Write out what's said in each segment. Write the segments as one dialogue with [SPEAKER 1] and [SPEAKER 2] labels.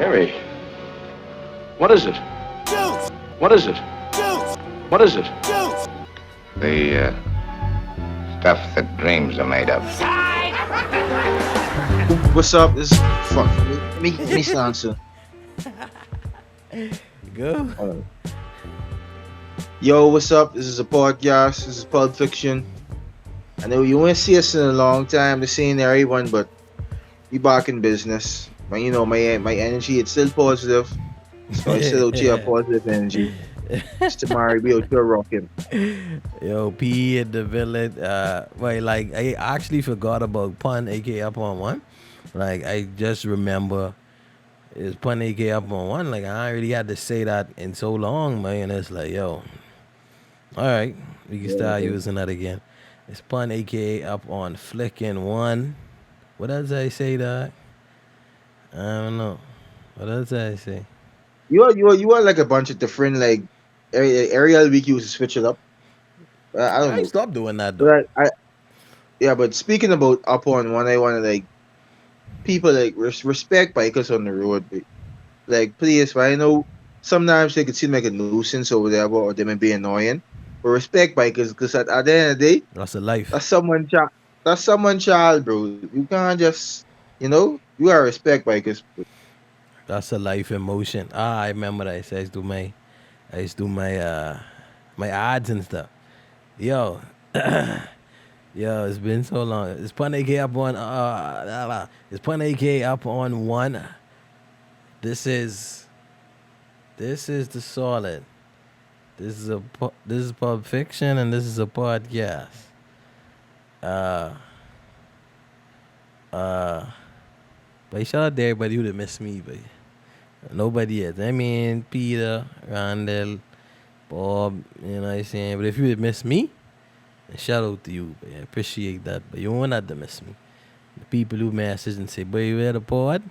[SPEAKER 1] Harry, what is it? What is it? What is it?
[SPEAKER 2] The stuff that dreams are made of.
[SPEAKER 3] What's up? This fuck me answer.
[SPEAKER 4] Go.
[SPEAKER 3] Alright. Yo, what's up? This is a podcast. This is Pulp Fiction. I know you won't see us in a long time to seeing everyone, but we back in business. But you know, my energy it's still positive. So I still out here positive energy. It's tomorrow we out here rocking.
[SPEAKER 4] Yo, P in the village. Wait, like I actually forgot about Pun, aka Up on One. Like I just remember it's Pun, aka Up on One. Like I already had to say that in so long, man. It's like, yo, all right, we can start using that again. It's Pun, aka Up on Flicking One. What else I say, that? I don't know. What else I say?
[SPEAKER 3] You are like a bunch of different like aerial week used to switch it up. I don't
[SPEAKER 4] I
[SPEAKER 3] know.
[SPEAKER 4] stopped doing that though.
[SPEAKER 3] But I yeah, but speaking about up on one, I want to like people like respect bikers on the road. Like, please, I know sometimes they could seem like a nuisance or whatever, or they may be annoying. But respect bikers, because at the end of the day,
[SPEAKER 4] That's a life.
[SPEAKER 3] that's someone child. That's someone child, bro. You can't just, you gotta respect bikers.
[SPEAKER 4] That's a life in motion. I remember that. I used to do my ads and stuff. Yo, yo, it's been so long. It's Pun AK up on it's Pun AK up on one. This is the solid. This is Pulp Fiction and this is a podcast. But shout out to everybody who done missed me, but nobody else. I mean, Peter, Randall, Bob, you know what I'm saying? But if you would miss me, then shout out to you, but I appreciate that. But you won't have to miss me. The people who message and say, boy, you read the pod?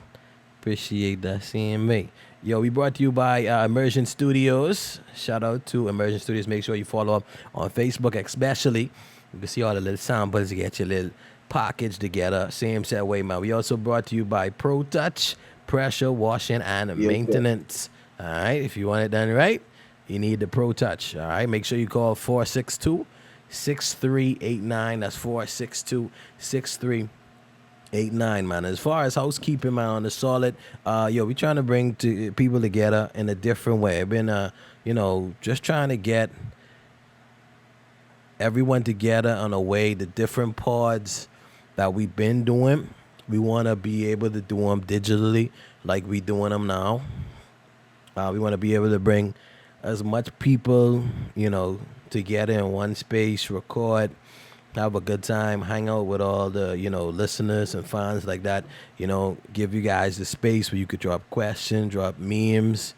[SPEAKER 4] Appreciate that same way. Yo, we brought to you by Immersion Studios. Shout out to Immersion Studios. Make sure you follow up on Facebook, especially. You can see all the little samples to get your little package together. Same set way, man. We also brought to you by Pro Touch, pressure washing and maintenance. All right, if you want it done right, you need the Pro Touch. All right, make sure you call 462-6389. That's 462-6389, man. As far as housekeeping, man, on the solid, we trying to bring people together in a different way. I've been, just trying to get everyone together on a way, the different pods that we've been doing. We want to be able to do them digitally like we doing them now. We want to be able to bring as much people, together in one space, record, have a good time, hang out with all the, listeners and fans like that, give you guys the space where you could drop questions, drop memes,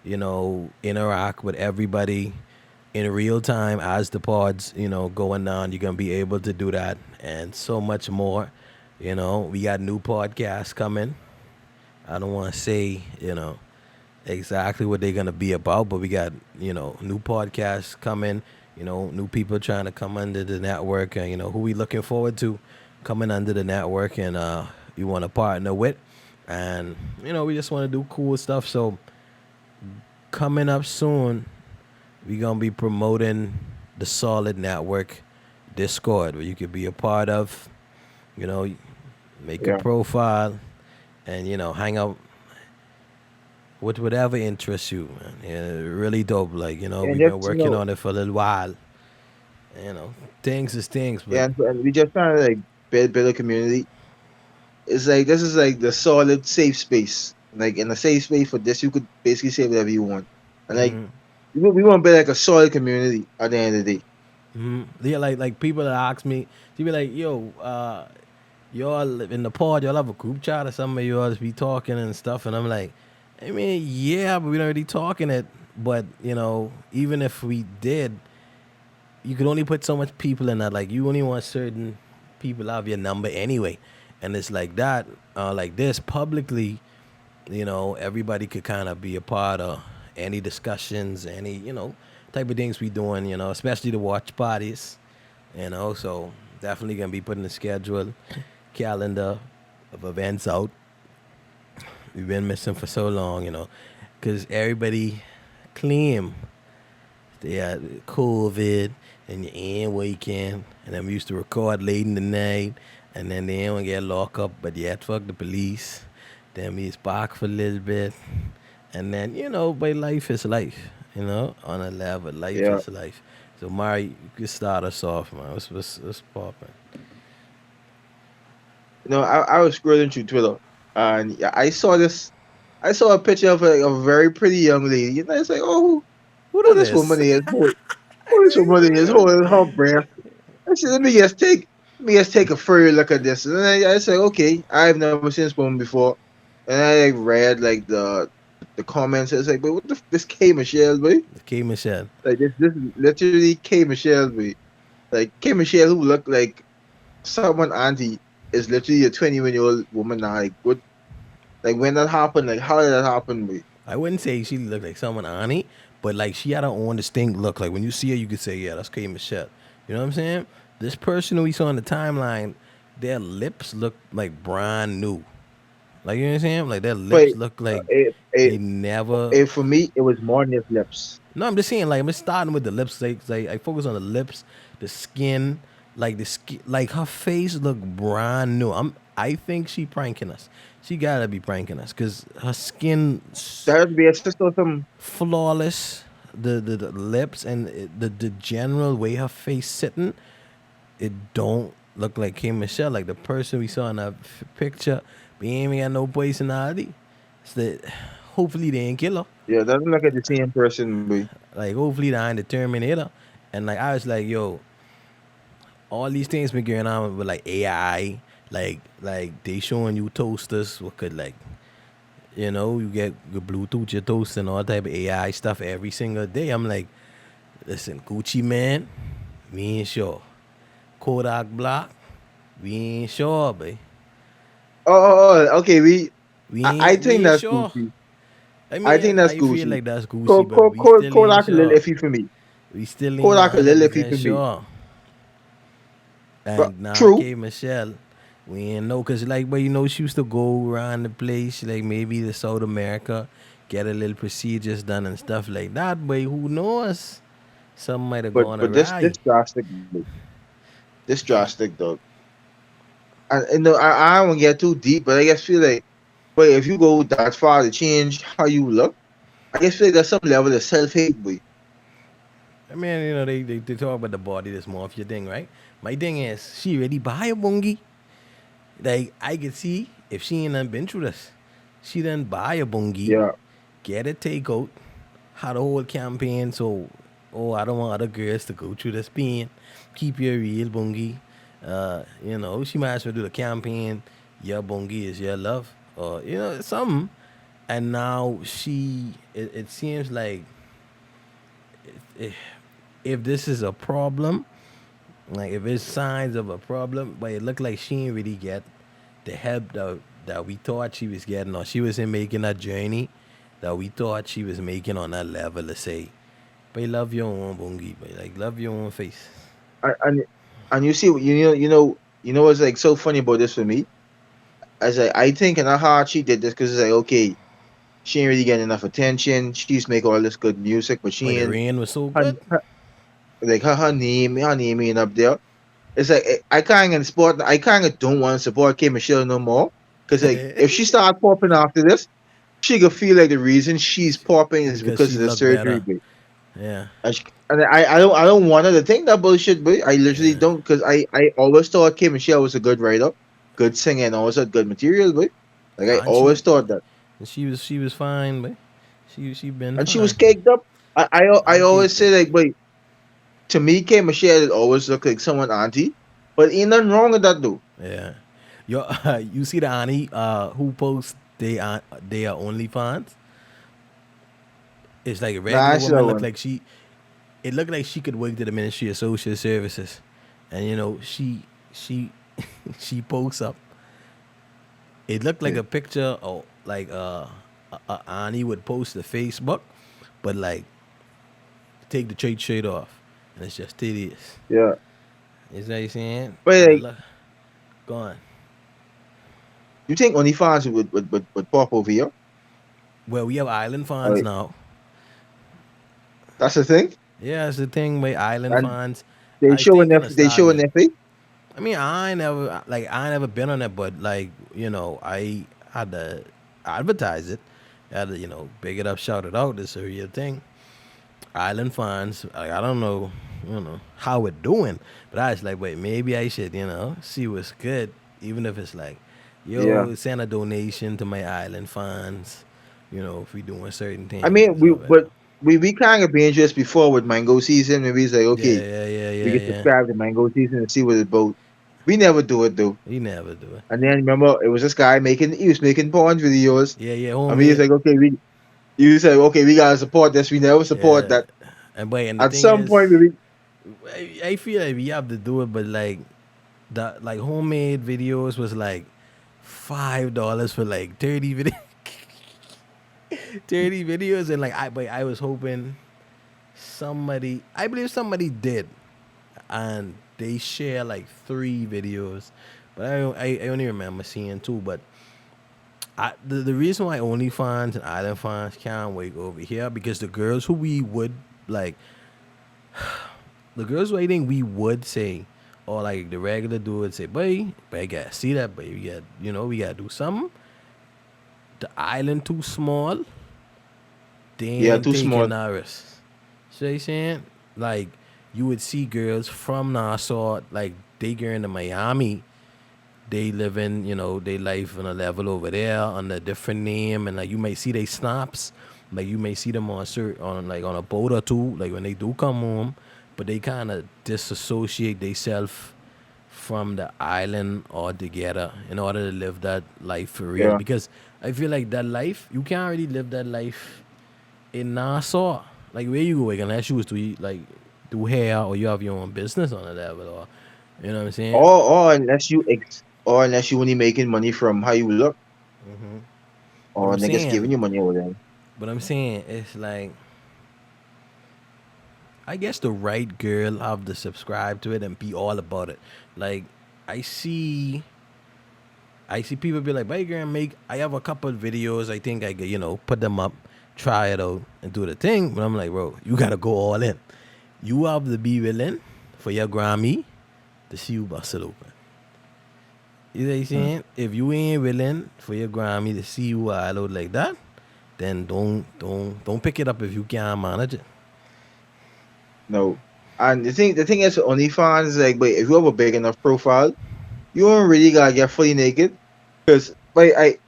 [SPEAKER 4] interact with everybody in real time as the pods, going down. You're going to be able to do that and so much more. We got new podcasts coming. I don't want to say, exactly what they're going to be about, but we got, new podcasts coming, new people trying to come under the network, and, who we looking forward to coming under the network and we want to partner with. And, we just want to do cool stuff. So coming up soon, we're going to be promoting the Solid Network Discord, where you could be a part of, make a profile and, hang out with whatever interests you, man. Yeah, really dope. Like, we've been working on it for a little while. Things is things. But
[SPEAKER 3] And we just trying to like build a community. It's like this is like the solid safe space. Like in a safe space for this, you could basically say whatever you want. And like we want to be like a solid community at the end of the day.
[SPEAKER 4] Yeah, like people that ask me, they be like, yo, y'all in the pod, y'all have a group chat or something, you all just be talking and stuff. And I'm like, I mean, yeah, but we don't really talking it. But, even if we did, you could only put so much people in that. Like, you only want certain people to have your number anyway. And it's like that, like this, publicly, everybody could kind of be a part of any discussions, any, type of things we doing, especially the watch parties, so definitely going to be putting the schedule, calendar of events out. We've been missing for so long, because everybody claim they had COVID and you ain't working, and then we used to record late in the night, and then they ain't get locked up, but yet fuck the police. Then we spark for a little bit, and then but life is life, on a level, life
[SPEAKER 3] Yeah.
[SPEAKER 4] is life. So Mari, you can start us off, man. What's popping?
[SPEAKER 3] I was scrolling through Twitter, and yeah, I saw this. I saw a picture of a very pretty young lady. It's like, oh,
[SPEAKER 4] Who
[SPEAKER 3] who
[SPEAKER 4] did
[SPEAKER 3] this
[SPEAKER 4] this?
[SPEAKER 3] woman is?
[SPEAKER 4] I
[SPEAKER 3] Who this
[SPEAKER 4] know
[SPEAKER 3] woman is
[SPEAKER 4] you
[SPEAKER 3] holding her breath? I said, let me just take a further look at this. And I said, okay, I've never seen this woman before. And I like read like the comments. It's like, but what this K Michelle, boy?
[SPEAKER 4] K Michelle.
[SPEAKER 3] Like this is literally K Michelle, boy. Like K Michelle, who looked like someone auntie, is literally a 21-year-old woman now. Like what? Like when that happened? Like how did that happen, boy?
[SPEAKER 4] I wouldn't say she looked like someone Ani, but like she had her own distinct look. Like when you see her, you could say, yeah, that's K Michelle. You know what I'm saying? This person who we saw on the timeline, their lips look like brand new. Like you know what I'm saying? Like their
[SPEAKER 3] But
[SPEAKER 4] lips look like
[SPEAKER 3] it, it,
[SPEAKER 4] they never.
[SPEAKER 3] for me, it was more than his lips.
[SPEAKER 4] No, I'm just saying. Like I'm starting with the lips. Like I focus on the lips, the skin, like the skin. Like her face look brand new. I think she pranking us. She gotta be pranking us because her skin
[SPEAKER 3] That would be a sister or some.
[SPEAKER 4] flawless. The lips and the general way her face sitting, it don't look like Kim Michelle. Like the person we saw in that picture, we ain't even got no personality. It's that hopefully they ain't kill her.
[SPEAKER 3] Yeah, doesn't look like the same person, boy.
[SPEAKER 4] Like hopefully they ain't the Terminator. And like I was like, yo, all these things been going on with like AI, like they showing you toasters what could like you get your Bluetooth, your toast, and all type of AI stuff every single day. I'm like, listen, Gucci man, we ain't sure. Kodak Block, we ain't sure, babe.
[SPEAKER 3] Okay. I
[SPEAKER 4] We
[SPEAKER 3] think
[SPEAKER 4] ain't
[SPEAKER 3] that's
[SPEAKER 4] sure.
[SPEAKER 3] Gucci.
[SPEAKER 4] I
[SPEAKER 3] I
[SPEAKER 4] mean,
[SPEAKER 3] think that's
[SPEAKER 4] I feel
[SPEAKER 3] Gucci.
[SPEAKER 4] like that's Gucci, but we still ain't
[SPEAKER 3] Kodak a little
[SPEAKER 4] sure.
[SPEAKER 3] iffy for me.
[SPEAKER 4] We still ain't
[SPEAKER 3] Kodak a little iffy
[SPEAKER 4] 100%
[SPEAKER 3] for me.
[SPEAKER 4] sure.
[SPEAKER 3] But
[SPEAKER 4] And now,
[SPEAKER 3] true.
[SPEAKER 4] okay, Michelle, we ain't know, cause like, but she used to go around the place, like maybe the South America, get a little procedures done and stuff like that. But who knows? Some might have gone
[SPEAKER 3] But this
[SPEAKER 4] awry.
[SPEAKER 3] drastic, bro. This drastic, dog. And no, I won't get too deep, but I guess feel like, but if you go that far to change how you look, I guess feel like there's some level of self hate, boy.
[SPEAKER 4] I mean, they talk about the body, this morphia thing, right? My thing is, she really buy a bungie. Like I could see if she ain't done been through this, she done buy a bungie,
[SPEAKER 3] Yeah.
[SPEAKER 4] get a takeout, had a whole campaign. So, oh, I don't want other girls to go through this pain. Keep your real bungie. She might as well do the campaign. Your bungie is your love, or something. And now it seems like if, if this is a problem, like if it's signs of a problem, but it looked like she ain't really get the help that we thought she was getting, or she wasn't making that journey that we thought she was making on that level to say, but love your own bungie, but like love your own face.
[SPEAKER 3] And and you see, what's like so funny about this for me? As I think in her heart she did this because it's like, okay, she ain't really getting enough attention. She used to make all this good music, but
[SPEAKER 4] But
[SPEAKER 3] she
[SPEAKER 4] the
[SPEAKER 3] ain't
[SPEAKER 4] rain was so
[SPEAKER 3] her,
[SPEAKER 4] good.
[SPEAKER 3] like her name ain't up there. It's like I kind of support. I kind of don't want to support K Michelle no more because like if she start popping after this, she could feel like the reason she's popping is
[SPEAKER 4] Because
[SPEAKER 3] because
[SPEAKER 4] she
[SPEAKER 3] of the
[SPEAKER 4] looked
[SPEAKER 3] surgery,
[SPEAKER 4] better.
[SPEAKER 3] but
[SPEAKER 4] Yeah,
[SPEAKER 3] I don't want her to think that bullshit, but I literally
[SPEAKER 4] yeah.
[SPEAKER 3] don't because I always thought K Michelle was a good writer, good singer, and always had good material, but like I
[SPEAKER 4] And
[SPEAKER 3] always thought that,
[SPEAKER 4] she was fine, but she been
[SPEAKER 3] and she was
[SPEAKER 4] fine.
[SPEAKER 3] caked up. I
[SPEAKER 4] And
[SPEAKER 3] always
[SPEAKER 4] caked
[SPEAKER 3] say
[SPEAKER 4] up.
[SPEAKER 3] like, but to me, K Michelle it always look like someone auntie, but ain't nothing wrong with that though.
[SPEAKER 4] Yeah. Yo, you see the Annie who posts they are OnlyFans? It's like a
[SPEAKER 3] Nah,
[SPEAKER 4] regular
[SPEAKER 3] I should have
[SPEAKER 4] woman look
[SPEAKER 3] one.
[SPEAKER 4] like she it looked like she could work to the Ministry of Social Services. And she she posts up. It looked like
[SPEAKER 3] Yeah.
[SPEAKER 4] a picture of like Annie would post to Facebook, but like take the straight shirt off. And it's just tedious.
[SPEAKER 3] Yeah.
[SPEAKER 4] Is that you saying?
[SPEAKER 3] But
[SPEAKER 4] And
[SPEAKER 3] like
[SPEAKER 4] look gone.
[SPEAKER 3] You think OnlyFans would pop over here?
[SPEAKER 4] Well, we have island
[SPEAKER 3] Or
[SPEAKER 4] fans now.
[SPEAKER 3] that's the thing.
[SPEAKER 4] Yeah, it's the thing with island
[SPEAKER 3] And
[SPEAKER 4] fans.
[SPEAKER 3] they
[SPEAKER 4] I
[SPEAKER 3] showing
[SPEAKER 4] think
[SPEAKER 3] their
[SPEAKER 4] gonna
[SPEAKER 3] they
[SPEAKER 4] start
[SPEAKER 3] showing
[SPEAKER 4] get.
[SPEAKER 3] their face.
[SPEAKER 4] I mean, I ain't never been on it, but like I had to advertise it. I had to big it up, shout it out. This a real thing. Island fans. Like, I don't know how it doing, but I was like, wait, maybe I should see what's good, even if it's like,
[SPEAKER 3] Yeah.
[SPEAKER 4] send a donation to my island fans. If we doing certain
[SPEAKER 3] I
[SPEAKER 4] things and
[SPEAKER 3] mean,
[SPEAKER 4] stuff like that.
[SPEAKER 3] we kind of been just before with mango season. Maybe it's like,
[SPEAKER 4] Yeah,
[SPEAKER 3] okay,
[SPEAKER 4] yeah, yeah,
[SPEAKER 3] we
[SPEAKER 4] yeah,
[SPEAKER 3] can
[SPEAKER 4] yeah.
[SPEAKER 3] subscribe to mango season and see what it's about. We never do it though.
[SPEAKER 4] We never do it.
[SPEAKER 3] And then remember, it was this guy he was making porn videos.
[SPEAKER 4] Yeah, yeah,
[SPEAKER 3] I mean, it's
[SPEAKER 4] homie.
[SPEAKER 3] like, okay, you say, okay, we gotta support this. We never support
[SPEAKER 4] Yeah,
[SPEAKER 3] that.
[SPEAKER 4] and the
[SPEAKER 3] At
[SPEAKER 4] thing
[SPEAKER 3] some point,
[SPEAKER 4] is,
[SPEAKER 3] maybe,
[SPEAKER 4] I feel like we have to do it, but like the like homemade videos was like $5 for like 30 videos, and like I was hoping I believe somebody did, and they share like 3 videos, but I only remember seeing 2. But the reason why OnlyFans and Island Fans can't wait over here because the girls who we would like, the girls who I think we would say, or like the regular dude would say, boy, I gotta see that, boy, we gotta do something. The island too small, they
[SPEAKER 3] yeah,
[SPEAKER 4] ain't
[SPEAKER 3] too small.
[SPEAKER 4] taking our risk. So you saying, like, you would see girls from Nassau, like they go into Miami, they live in, they life on a level over there under a different name, and like you may see they snaps, like you may see them on a boat or two, like when they do come home, but they kind of disassociate themselves from the island altogether in order to live that life for real.
[SPEAKER 3] Yeah,
[SPEAKER 4] Because I feel like that life, you can't really live that life in Nassau. Like where you go, like, unless you was to like do hair or you have your own business on a level, or you know what I'm saying?
[SPEAKER 3] or unless you only making money from how you look,
[SPEAKER 4] But
[SPEAKER 3] or
[SPEAKER 4] I'm
[SPEAKER 3] niggas giving
[SPEAKER 4] saying,
[SPEAKER 3] you money over there.
[SPEAKER 4] it's like I guess the right girl have to subscribe to it and be all about it. Like I see I see people be like, "Hey, girl, I have a couple of videos. I think I could, put them up, try it out, and do the thing." But I'm like, bro, you gotta go all in. You have to be willing for your Grammy to see you bust it open. You know what I'm
[SPEAKER 3] Hmm.
[SPEAKER 4] saying? If you ain't willing for your Grammy to see you all out like that, then don't pick it up if you can't manage it.
[SPEAKER 3] No. And the thing is, OnlyFans is like, but if you have a big enough profile, you don't really gotta get fully naked. Because like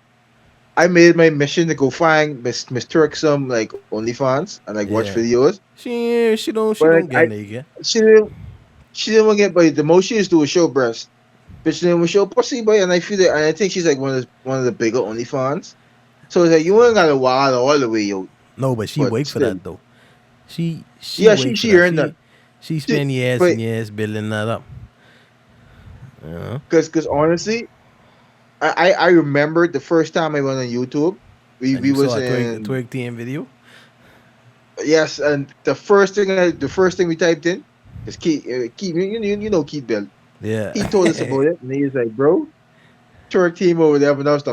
[SPEAKER 3] I made my mission to go find Miss Turk some like OnlyFans and like watch
[SPEAKER 4] Yeah.
[SPEAKER 3] videos.
[SPEAKER 4] She
[SPEAKER 3] But like
[SPEAKER 4] don't get naked.
[SPEAKER 3] she didn't she didn't want to get, but the most she used to do was show breast. But she didn't want to show pussy, but and I think she's like one of the bigger OnlyFans. So it's like you ain't gotta wild all the way, yo.
[SPEAKER 4] No, but she
[SPEAKER 3] But
[SPEAKER 4] wait for
[SPEAKER 3] still,
[SPEAKER 4] that though. She
[SPEAKER 3] yeah,
[SPEAKER 4] wait for
[SPEAKER 3] she
[SPEAKER 4] that.
[SPEAKER 3] earned that.
[SPEAKER 4] She
[SPEAKER 3] She,
[SPEAKER 4] spend years
[SPEAKER 3] but
[SPEAKER 4] and years building that up. You know?
[SPEAKER 3] because honestly, I remember the first time I went on YouTube.
[SPEAKER 4] And
[SPEAKER 3] We
[SPEAKER 4] you
[SPEAKER 3] was
[SPEAKER 4] saw a
[SPEAKER 3] in
[SPEAKER 4] twerk team video.
[SPEAKER 3] yes, and the first thing we typed in is Keith, you know Keith Bell.
[SPEAKER 4] Yeah.
[SPEAKER 3] He told us about it, and he's like, bro, Turk team over there. But that was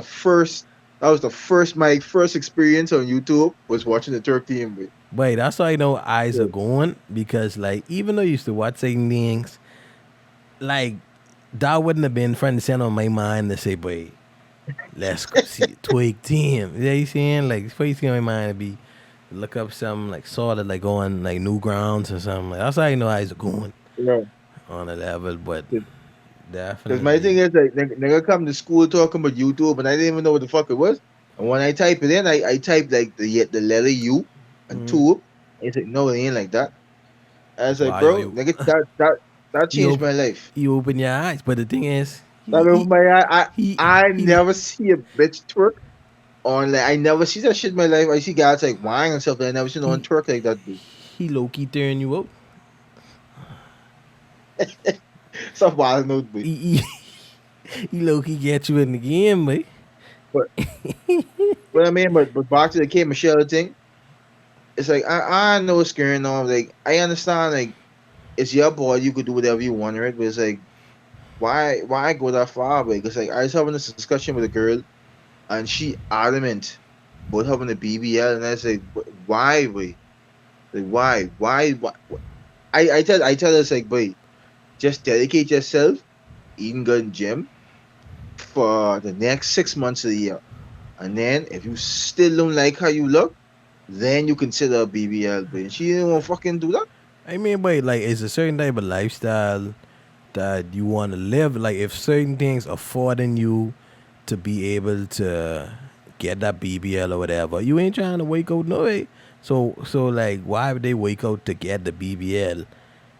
[SPEAKER 3] the first my first experience on YouTube was watching the Turk team. With
[SPEAKER 4] Wait, that's why I know eyes are going because like even though I used to watch certain things, like that wouldn't have been front and center on my mind to say, boy, let's go see Twig team. You know what you saying? Like first thing on my mind would be look up something like sort of like on like new grounds or something. Like that's how I know eyes are going
[SPEAKER 3] yeah,
[SPEAKER 4] on a level, but
[SPEAKER 3] because my thing
[SPEAKER 4] definitely.
[SPEAKER 3] is like nigga come to school talking about YouTube, and I didn't even know what the fuck it was. And when I type it in, I typed like the letter U and
[SPEAKER 4] Mm,
[SPEAKER 3] tube. It's like no, it ain't like that. I was like,
[SPEAKER 4] wow, yo,
[SPEAKER 3] bro,
[SPEAKER 4] you,
[SPEAKER 3] nigga, that
[SPEAKER 4] you,
[SPEAKER 3] changed my life.
[SPEAKER 4] you open your eyes, but the thing is,
[SPEAKER 3] That over my eye.
[SPEAKER 4] he,
[SPEAKER 3] I
[SPEAKER 4] he,
[SPEAKER 3] never see a bitch twerk on like I never see that shit in my life. I see guys like whining and stuff, but I never seen no one
[SPEAKER 4] he,
[SPEAKER 3] twerk like that. Dude.
[SPEAKER 4] he low key tearing you out.
[SPEAKER 3] Stuff wild note, boy.
[SPEAKER 4] He, he low key get you in the game, boy.
[SPEAKER 3] But but I mean, but back to the K Michelle thing. It's like I know what's going on. Like I understand, like it's your boy, you could do whatever you want, right? But it's like why go that far away? Because like I was having this discussion with a girl, and she adamant about having a BBL, and I said, why, boy? Like why? I tell her it's like, boy, just dedicate yourself, eating good in gym for the next 6 months of the year, and then if you still don't like how you look, then you consider a BBL. But she didn't want to fucking do that.
[SPEAKER 4] I mean, but like, it's a certain type of lifestyle that you want to live. Like, if certain things affording you to be able to get that BBL or whatever, you ain't trying to wake out no way. So like, why would they wake out to get the BBL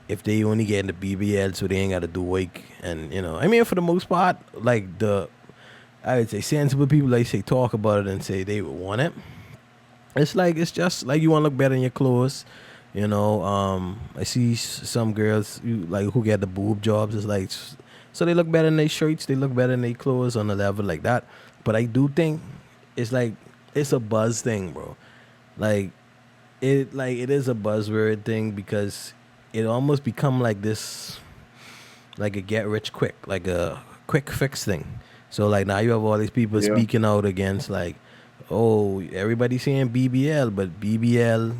[SPEAKER 4] if they only getting the BBL so they ain't got to do work? And I mean, for the most part, like I would say sensible people, like say talk about it and say they would want it. It's just like you want to look better in your clothes. I see some girls who get the boob jobs. It's like so they look better in their shirts, they look better in their clothes on a level like that. But I do think it's like it's a buzz thing, bro. Like it is a buzzword thing because it almost become like this, like a get rich quick, like a quick fix thing. So like now you have all these people
[SPEAKER 3] Yeah,
[SPEAKER 4] speaking out against like, oh, everybody's saying BBL, but BBL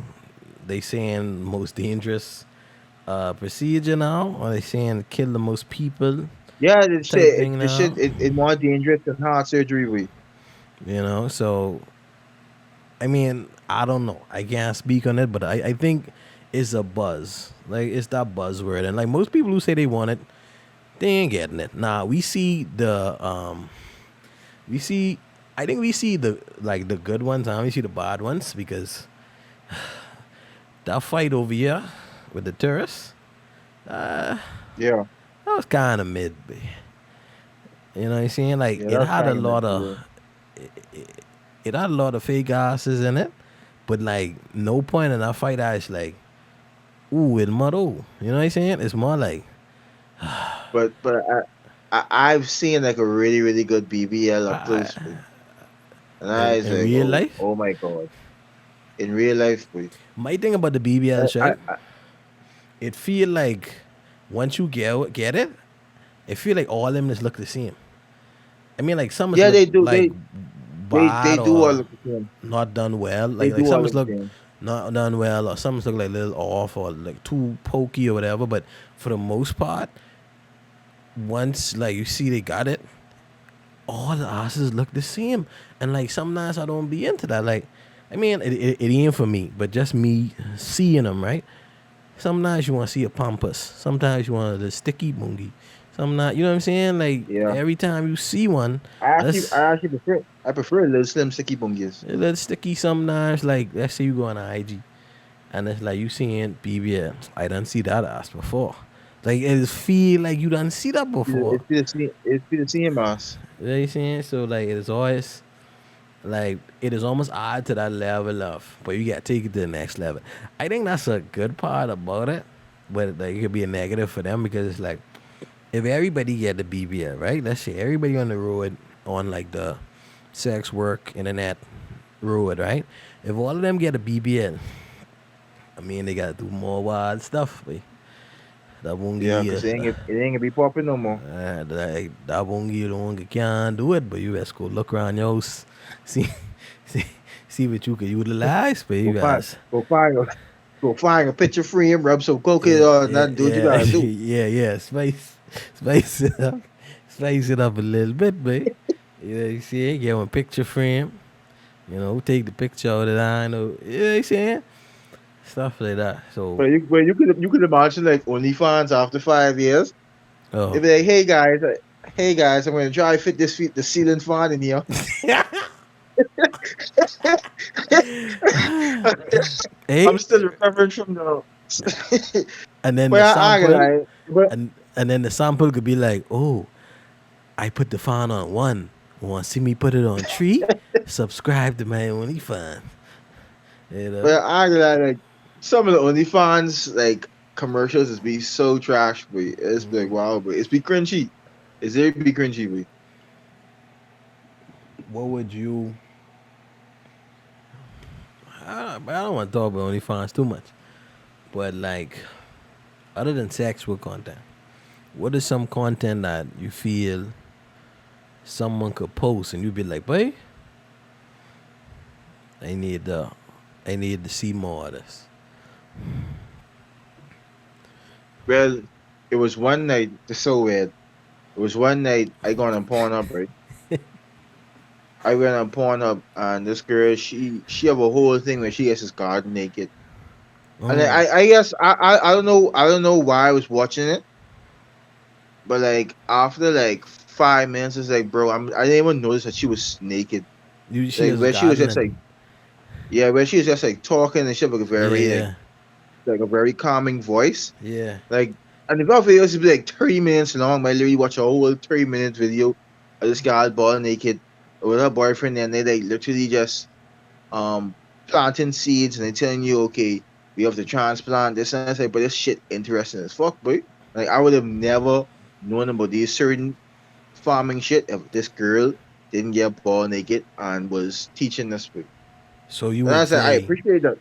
[SPEAKER 4] they saying most dangerous procedure now, or they saying kill the most people
[SPEAKER 3] yeah.
[SPEAKER 4] type thing
[SPEAKER 3] They
[SPEAKER 4] now.
[SPEAKER 3] said it more dangerous than heart surgery. We
[SPEAKER 4] So I mean, I don't know. I can't speak on it, but I think it's a buzz. Like it's that buzzword, and like most people who say they want it, they ain't getting it. Nah, we see. I think we see the good ones, and we see the bad ones because that fight over here with the tourists,
[SPEAKER 3] yeah,
[SPEAKER 4] that was kind of mid. You know what I'm saying? Like
[SPEAKER 3] yeah. That's kind of messed up.
[SPEAKER 4] it had a lot of fake asses in it, but like no point in that fight. I was like, ooh, it's muddo. You know what I'm saying? It's more like
[SPEAKER 3] But I've seen like a really good BBL up close, boy. And I was
[SPEAKER 4] in
[SPEAKER 3] like,
[SPEAKER 4] real life.
[SPEAKER 3] oh my god, in real life, boy.
[SPEAKER 4] My thing about the BBL
[SPEAKER 3] I,
[SPEAKER 4] shit,
[SPEAKER 3] I,
[SPEAKER 4] it feel like once you get it, it feel like all of them just look the same. I mean, like some must
[SPEAKER 3] yeah,
[SPEAKER 4] look
[SPEAKER 3] they do.
[SPEAKER 4] like
[SPEAKER 3] They
[SPEAKER 4] bad
[SPEAKER 3] do all
[SPEAKER 4] or
[SPEAKER 3] look the same.
[SPEAKER 4] not done well.
[SPEAKER 3] They
[SPEAKER 4] Like
[SPEAKER 3] do
[SPEAKER 4] some
[SPEAKER 3] all
[SPEAKER 4] must
[SPEAKER 3] look the
[SPEAKER 4] look
[SPEAKER 3] same.
[SPEAKER 4] not done well, or some must look like a little off or like too pokey or whatever. But for the most part, once like you see they got it, all the asses look the same. And like sometimes I don't be into that. Like, I mean, it ain't for me, but just me seeing them, right? Sometimes you want to see a pampas. Sometimes you want the sticky bungie. Some not, you know what I'm saying? Like
[SPEAKER 3] Yeah,
[SPEAKER 4] every time you see one,
[SPEAKER 3] I
[SPEAKER 4] let's
[SPEAKER 3] actually prefer. I prefer a little slim sticky bungies.
[SPEAKER 4] a little sticky sometimes. Like let's say you go on IG and it's like you seeing BBL. I done see that ass before. Like it feel like you done see that before.
[SPEAKER 3] It's be the same. It's be the same ass.
[SPEAKER 4] You know what I'm saying? So like it is always like it is almost odd to that level of, but you got to take it to the next level. I think that's a good part about it, but like it could be a negative for them because it's like if everybody get the BBL, right? Let's say everybody on the road on like the sex work internet road, right? If all of them get a BBL, I mean they gotta do more wild stuff. But that won't give
[SPEAKER 3] Yeah,
[SPEAKER 4] you,
[SPEAKER 3] cause it ain't gonna be popping no more.
[SPEAKER 4] that won't give you the one that can't do it. But you best go look around your house, see, see, see what you can utilize. But you
[SPEAKER 3] Go find,
[SPEAKER 4] guys,
[SPEAKER 3] go find, a, go find a picture frame, rub some coconut
[SPEAKER 4] yeah,
[SPEAKER 3] on,
[SPEAKER 4] yeah,
[SPEAKER 3] and do what you
[SPEAKER 4] yeah,
[SPEAKER 3] gotta do.
[SPEAKER 4] yeah. Spice it up, spice it up a little bit, but you know what I'm saying? Get one picture frame. Take the picture of the line. You know what I'm saying? Stuff like that. So,
[SPEAKER 3] But you could imagine like OnlyFans after 5 years.
[SPEAKER 4] oh,
[SPEAKER 3] It'd be like, hey guys, I'm gonna try fit the ceiling fan in here. I'm
[SPEAKER 4] hey,
[SPEAKER 3] still recovering from the.
[SPEAKER 4] and then the
[SPEAKER 3] Well, I ain't
[SPEAKER 4] sample,
[SPEAKER 3] gonna lie, but
[SPEAKER 4] and then the sample could be like, oh, I put the font on one. Want to see me put it on three? Subscribe to my OnlyFans. You know.
[SPEAKER 3] I ain't gonna lie, like some of the OnlyFans like commercials is be so trash, but it's be like wow, but it's be cringy. It's very be cringy, but
[SPEAKER 4] What would you? I don't want to talk about OnlyFans too much, but like, other than sex with content, what is some content that you feel someone could post and you'd be like, boy, I need to, I need to see more of this.
[SPEAKER 3] Well, it was one night. It's so weird. It was one night I gone on Pornhub, right? I went on Pornhub, and this girl, she have a whole thing where she gets this garden naked. And
[SPEAKER 4] Oh,
[SPEAKER 3] I guess I don't know why I was watching it, but like after like 5 minutes, it's like, bro, I didn't even notice that she was naked.
[SPEAKER 4] she
[SPEAKER 3] Like
[SPEAKER 4] was
[SPEAKER 3] where she was just like,
[SPEAKER 4] gardening.
[SPEAKER 3] yeah, where she was just like talking, and she have like a very
[SPEAKER 4] Yeah,
[SPEAKER 3] like a very calming voice.
[SPEAKER 4] yeah.
[SPEAKER 3] Like, and the videos would be like 30 minutes long. I literally watch a whole 30 minute video of this guy ball naked with her boyfriend, and they like literally just um planting seeds, and they telling you, okay, we have to transplant this, and I say, but this shit interesting as fuck, boy. Like I would have never known about these certain farming shit if this girl didn't get ball naked and was teaching us. Boy.
[SPEAKER 4] So you
[SPEAKER 3] And I
[SPEAKER 4] would
[SPEAKER 3] said, I
[SPEAKER 4] say,
[SPEAKER 3] appreciate that.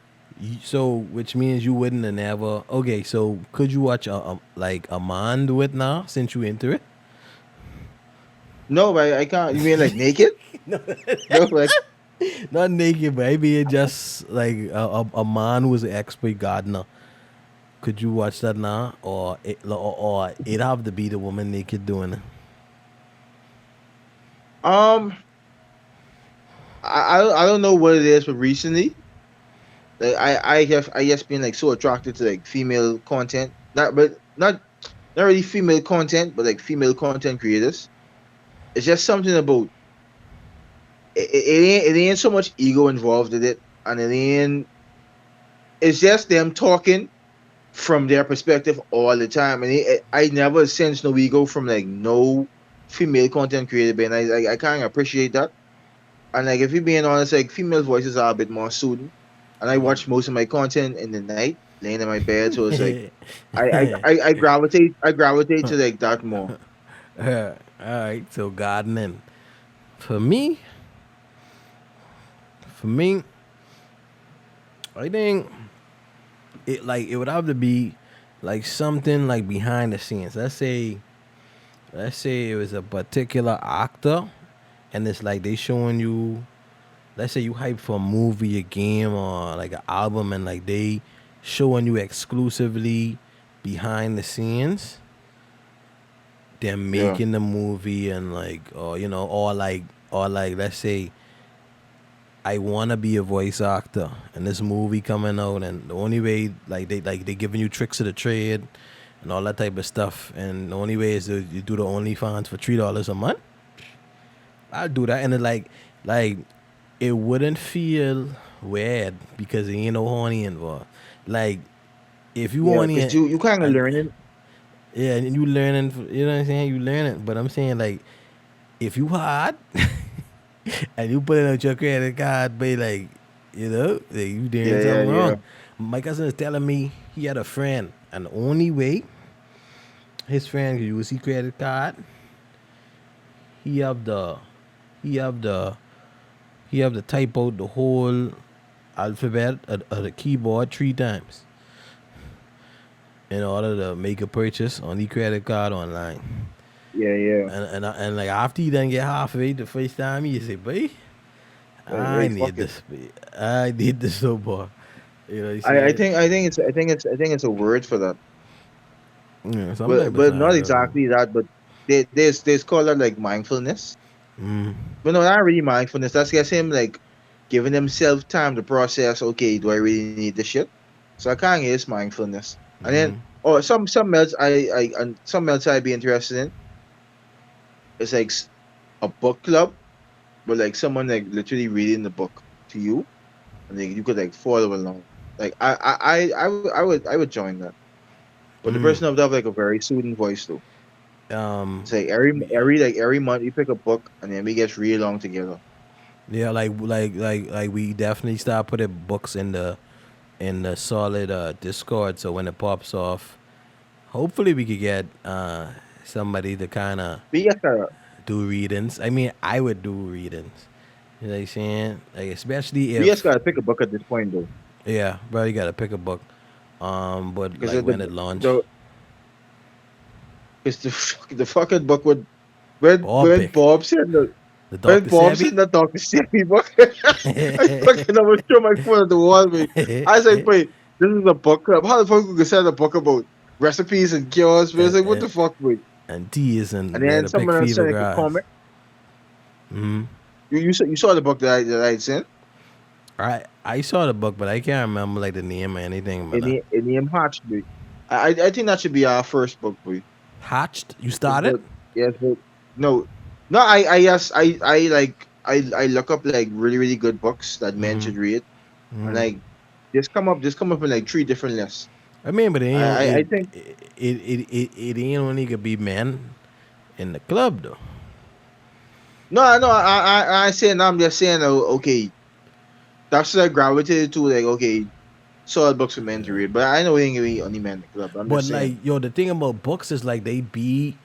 [SPEAKER 4] so which means you wouldn't have never. Okay, so could you watch like a man do it now since you into it?
[SPEAKER 3] No, but I can't. You mean like naked? No, like
[SPEAKER 4] Not naked, but maybe just like a man who is an expert gardener. Could you watch that now, or it have to be the woman naked doing it?
[SPEAKER 3] um. I don't know what it is, but recently, like I just been like so attracted to like female content. Not really female content, but like female content creators. It's just something about it ain't so much ego involved in it, and it ain't. It's just them talking from their perspective all the time, and I never sense no ego from like no female content creator, and I kind of appreciate that. And like if you're being honest, like female voices are a bit more soothing. And I watch most of my content in the night, laying in my bed, so it's like I gravitate to like that more.
[SPEAKER 4] All right, so gardening for me, for me, I think it would have to be like something like behind the scenes. Let's say it was a particular actor, and it's like they showing you. Let's say you hype for a movie, a game, or like an album, and like they showing you exclusively behind the scenes. They're
[SPEAKER 3] Yeah,
[SPEAKER 4] making the movie and like, or or like let's say I wanna be a voice actor, and this movie coming out, and the only way they giving you tricks of the trade and all that type of stuff, and the only way is to you do the OnlyFans for $3 a month. I'll do that, and it like it wouldn't feel weird because there ain't no horny involved. Like if you
[SPEAKER 3] yeah,
[SPEAKER 4] horny
[SPEAKER 3] because you kind of
[SPEAKER 4] and
[SPEAKER 3] learning.
[SPEAKER 4] yeah, and you learning, you know what I'm saying? You learn it, but I'm saying like if you hard and you put it on your credit card, be like, like you doing
[SPEAKER 3] Yeah, yeah,
[SPEAKER 4] something
[SPEAKER 3] yeah,
[SPEAKER 4] wrong. My cousin is telling me he had a friend, and the only way his friend could use his credit card, he have the he have the he have to type out the whole alphabet of the keyboard 3 times in order to make a purchase on the credit card online.
[SPEAKER 3] yeah, yeah.
[SPEAKER 4] And like after you done get half of it the first time, you say, "Boy, I
[SPEAKER 3] Wait, fuck
[SPEAKER 4] need
[SPEAKER 3] it.
[SPEAKER 4] this. I need this so bad." You know, you
[SPEAKER 3] I, I
[SPEAKER 4] say,
[SPEAKER 3] think I think it's I think it's I think it's a word for that,
[SPEAKER 4] yeah, some
[SPEAKER 3] but
[SPEAKER 4] type of
[SPEAKER 3] but not
[SPEAKER 4] sign.
[SPEAKER 3] exactly that. But there's called that like mindfulness.
[SPEAKER 4] Mm,
[SPEAKER 3] But no, not really mindfulness. That's just him like giving himself time to process. Okay, do I really need this shit? So I kind of is mindfulness. And then,
[SPEAKER 4] mm,
[SPEAKER 3] or some else and some else I'd be interested in. It's like a book club, but like someone like literally reading the book to you, and like you could like follow along. Like I would join that. But the person
[SPEAKER 4] mm.
[SPEAKER 3] would have like a very soothing voice though.
[SPEAKER 4] Um,
[SPEAKER 3] It's like every month you pick a book, and then we get read along together.
[SPEAKER 4] yeah, like we definitely start putting books in the solid Discord. So when it pops off, hopefully we could get somebody to kind of
[SPEAKER 3] We just gotta
[SPEAKER 4] do readings. I mean, I would do readings. You know what I'm saying? Like especially
[SPEAKER 3] we just
[SPEAKER 4] if
[SPEAKER 3] gotta pick a book at this point though.
[SPEAKER 4] yeah, bro, you gotta pick a book. But
[SPEAKER 3] Because
[SPEAKER 4] like
[SPEAKER 3] the
[SPEAKER 4] when it launch.
[SPEAKER 3] the Cause the fucking book would when
[SPEAKER 4] Orbic,
[SPEAKER 3] Bob said the
[SPEAKER 4] the
[SPEAKER 3] when
[SPEAKER 4] Dr.
[SPEAKER 3] Bob said
[SPEAKER 4] Sebi.
[SPEAKER 3] the Dr. Sammy book, I fucking almost threw my phone at the wall, mate. I was like, wait, this is a book club. How the fuck we could send a book about recipes and cures? We was
[SPEAKER 4] and,
[SPEAKER 3] like, what
[SPEAKER 4] and,
[SPEAKER 3] the fuck, wait?
[SPEAKER 4] and teas
[SPEAKER 3] And
[SPEAKER 4] and where
[SPEAKER 3] then
[SPEAKER 4] to pick
[SPEAKER 3] someone else
[SPEAKER 4] fever
[SPEAKER 3] sent like a
[SPEAKER 4] grass.
[SPEAKER 3] comic.
[SPEAKER 4] Hmm.
[SPEAKER 3] You saw the book that I sent?
[SPEAKER 4] I saw the book, but I can't remember like the name or anything. But
[SPEAKER 3] In the Hatched, boy. I think that should be our first book, boy.
[SPEAKER 4] Hatched, you
[SPEAKER 3] Yes,
[SPEAKER 4] started?
[SPEAKER 3] but yes, but no, no. I like I look up like really good books that men
[SPEAKER 4] Mm-hmm.
[SPEAKER 3] should read, and
[SPEAKER 4] Mm-hmm.
[SPEAKER 3] like just come up with like three different lists.
[SPEAKER 4] I mean, but
[SPEAKER 3] I think
[SPEAKER 4] it ain't only could be men in the club though.
[SPEAKER 3] no, I saying I'm just saying okay, that's what I gravitated to like okay, solid books for men to read, but I know it ain't gonna be only men in the club. I'm
[SPEAKER 4] But
[SPEAKER 3] just saying.
[SPEAKER 4] like, yo, the thing about books is like they be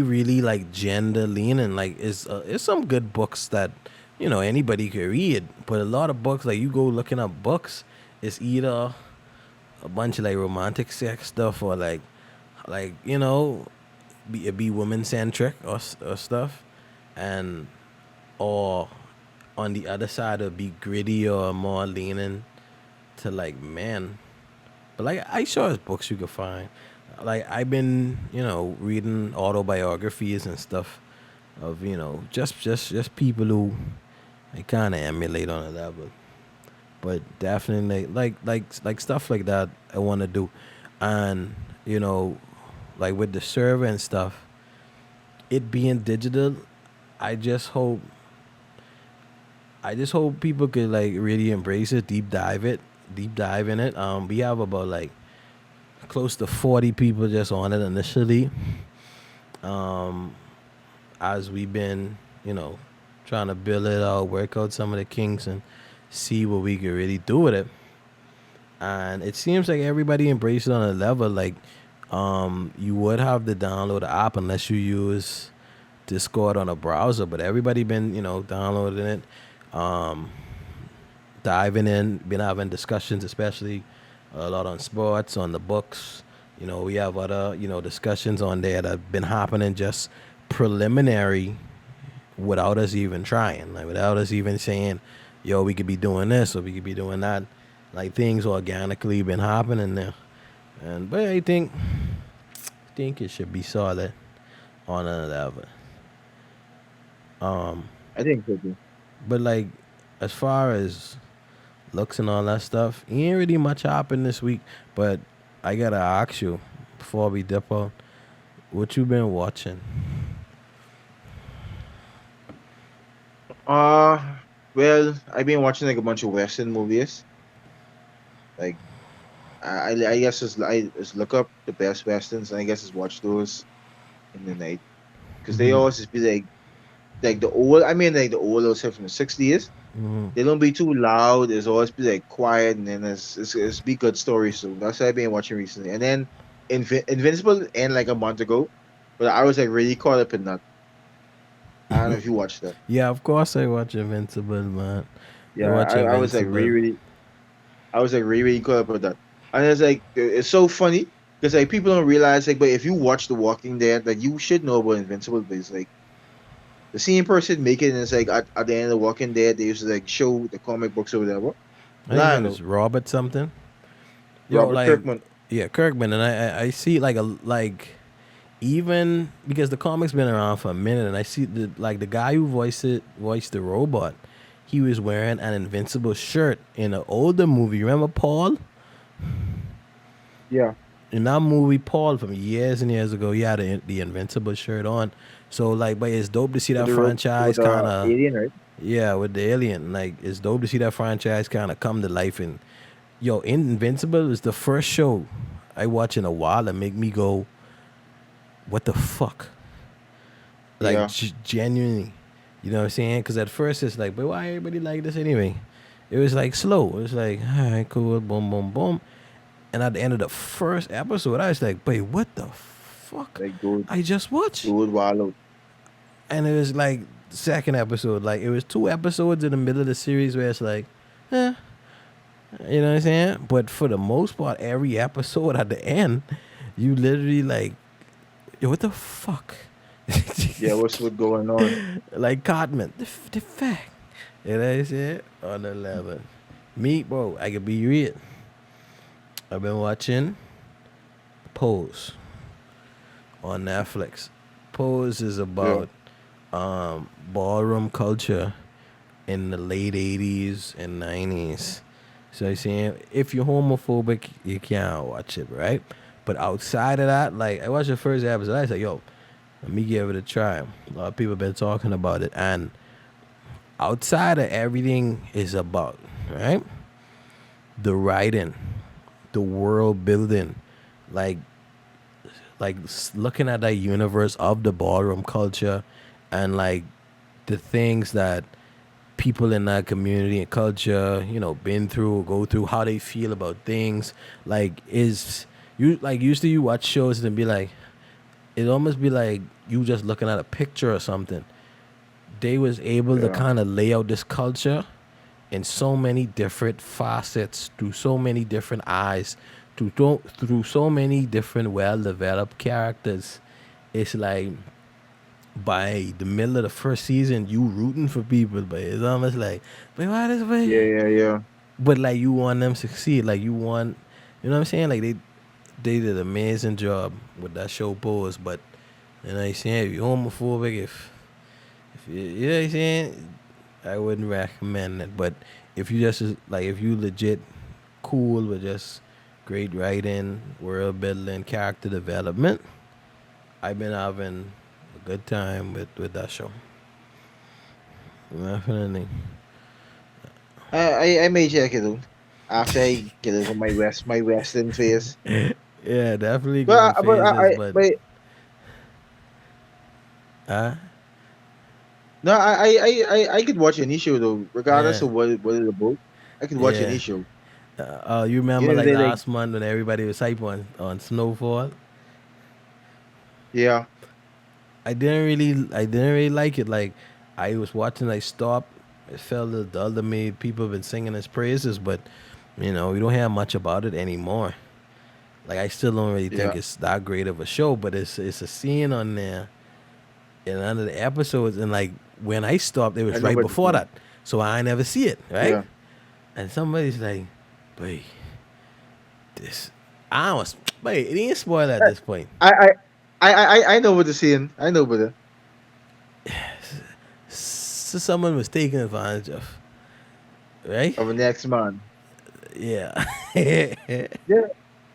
[SPEAKER 4] really like gender leaning. Like, it's some good books that anybody could read. But a lot of books, like you go looking up books, it's either a bunch of like romantic sex stuff or like be woman centric or stuff, and or on the other side it'll be gritty or more leaning to like men. But like I sure there's books you could find. Like I've been, reading autobiographies and stuff of, just people who I kinda emulate on a level. But definitely like stuff like that I wanna do. And, like with the server and stuff, it being digital, I just hope people could like really embrace it, deep dive in it. We have about like close to 40 people just on it initially. Um, as we've been, trying to build it out, work out some of the kinks, and see what we can really do with it. And it seems like everybody embraced it on a level. Like, you would have to download the app unless you use Discord on a browser, but everybody been, downloading it, um, diving in, been having discussions, especially a lot on sports, on the books. We have other, discussions on there that have been happening just preliminary without us even trying, like without us even saying, yo, we could be doing this or we could be doing that. Like things organically been happening there. But I think it should be solid on another level. Um,
[SPEAKER 3] I think so too.
[SPEAKER 4] but like as far as looks and all that stuff, ain't really much happened this week. But I gotta ask you before we dip out, what you been watching?
[SPEAKER 3] Uh, well, I've been watching like a bunch of Western movies. Like I guess just look up the best westerns and I guess just watch those in the night because they
[SPEAKER 4] Mm-hmm.
[SPEAKER 3] always just be like the old. I mean like the old old stuff from the 60s.
[SPEAKER 4] Mm-hmm.
[SPEAKER 3] They don't be too loud. It's always be like quiet and then it's be good stories. So that's what I've been watching recently. And then Invincible ended like a month ago, but I was like really caught up in that. I don't know if you watched that.
[SPEAKER 4] Yeah, of course I watch Invincible, man. I
[SPEAKER 3] Yeah,
[SPEAKER 4] watch
[SPEAKER 3] I was like
[SPEAKER 4] Invincible.
[SPEAKER 3] I was like really caught up with that. And it's like it's so funny because like people don't realize like, but if you watch The Walking Dead, like you should know about Invincible. But it's like the same person making it is like at the end of The Walking Dead, they used to like show the comic books or whatever.
[SPEAKER 4] I
[SPEAKER 3] But
[SPEAKER 4] think
[SPEAKER 3] I
[SPEAKER 4] his
[SPEAKER 3] don't
[SPEAKER 4] name
[SPEAKER 3] know.
[SPEAKER 4] is Robert something. Yo,
[SPEAKER 3] Robert
[SPEAKER 4] like,
[SPEAKER 3] Kirkman.
[SPEAKER 4] yeah, Kirkman, and I see like even because the comic's been around for a minute, and I see the guy who voiced the robot, he was wearing an Invincible shirt in an older movie. Remember Paul?
[SPEAKER 3] Yeah,
[SPEAKER 4] In that movie, Paul from years and years ago, he had the Invincible shirt on. So like, but it's dope to see
[SPEAKER 3] with
[SPEAKER 4] that
[SPEAKER 3] with
[SPEAKER 4] franchise kind
[SPEAKER 3] the
[SPEAKER 4] of,
[SPEAKER 3] alien, right?
[SPEAKER 4] yeah, with the alien. Like it's dope to see that franchise kind of come to life. And yo, Invincible is the first show I watch in a while that make me go, what the fuck? Like
[SPEAKER 3] Yeah,
[SPEAKER 4] genuinely, you know what I'm saying? Because at first it's like, but why everybody like this anyway? It was like slow. It was like, all right, cool, boom, boom, boom. And at the end of the first episode, I was like, wait, what the fuck?
[SPEAKER 3] like
[SPEAKER 4] I just watched.
[SPEAKER 3] dude, Wallow.
[SPEAKER 4] And it was like second episode. Like it was two episodes in the middle of the series where it's like, eh, you know what I'm saying? But for the most part, every episode at the end, you literally like Yo, what the fuck?
[SPEAKER 3] Yeah, what's going on?
[SPEAKER 4] Like Cartman, the fact. You know what I'm saying? On the level. Me, bro, I could be real. I've been watching Pose on Netflix. Pose is
[SPEAKER 3] Yeah,
[SPEAKER 4] about ballroom culture in the late 80s and 90s. So I'm saying, if you're homophobic, you can't watch it, right? But outside of that, like, I watched the first episode, I was like, yo, let me give it a try. A lot of people have been talking about it. And outside of everything is about, right? The writing, the world building, like looking at that universe of the ballroom culture and like the things that people in that community and culture, been through, go through, how they feel about things. Like, is you like usually you watch shows and be like, it almost be like you just looking at a picture or something. They was able to
[SPEAKER 3] yeah,
[SPEAKER 4] kind of lay out this culture in so many different facets, through so many different eyes, through so many different well-developed characters. It's like by the middle of the first season, you rooting for people, but it's almost like, but why this way?
[SPEAKER 3] yeah.
[SPEAKER 4] But like you want them to succeed, like you want, you know what I'm saying? Like they did an amazing job with that show Pose, but you know what I'm saying? If you're homophobic, if you know what I'm saying, I wouldn't recommend it. But if you just like if you legit cool with just great writing, world building, character development, I've been having a good time with that show. Definitely.
[SPEAKER 3] I may check it out after I get over my wrestling face.
[SPEAKER 4] Yeah, definitely
[SPEAKER 3] But
[SPEAKER 4] going phases,
[SPEAKER 3] I
[SPEAKER 4] but
[SPEAKER 3] but
[SPEAKER 4] uh
[SPEAKER 3] no, I could watch any show though, regardless
[SPEAKER 4] yeah,
[SPEAKER 3] of what it's about. I could watch any
[SPEAKER 4] yeah.
[SPEAKER 3] show.
[SPEAKER 4] You remember
[SPEAKER 3] You know,
[SPEAKER 4] like
[SPEAKER 3] they like
[SPEAKER 4] last month when everybody was hype on Snowfall?
[SPEAKER 3] yeah,
[SPEAKER 4] I didn't really like it. Like I was watching, I stopped. It felt a dull to me. People have been singing his praises, but we don't hear much about it anymore. Like I still don't really think
[SPEAKER 3] yeah.
[SPEAKER 4] it's that great of a show, but it's a scene on there in under the episodes, and like when I stopped, it
[SPEAKER 3] I
[SPEAKER 4] was
[SPEAKER 3] know
[SPEAKER 4] right
[SPEAKER 3] what it's
[SPEAKER 4] before
[SPEAKER 3] saying.
[SPEAKER 4] that, so I never see it, right?
[SPEAKER 3] Yeah.
[SPEAKER 4] And somebody's like, "Wait, this." I was, wait, it ain't spoiled at this point.
[SPEAKER 3] I I I know what it's saying. I know what it.
[SPEAKER 4] So someone was taken advantage of, right?
[SPEAKER 3] Of the next man.
[SPEAKER 4] Yeah. And
[SPEAKER 3] Yeah,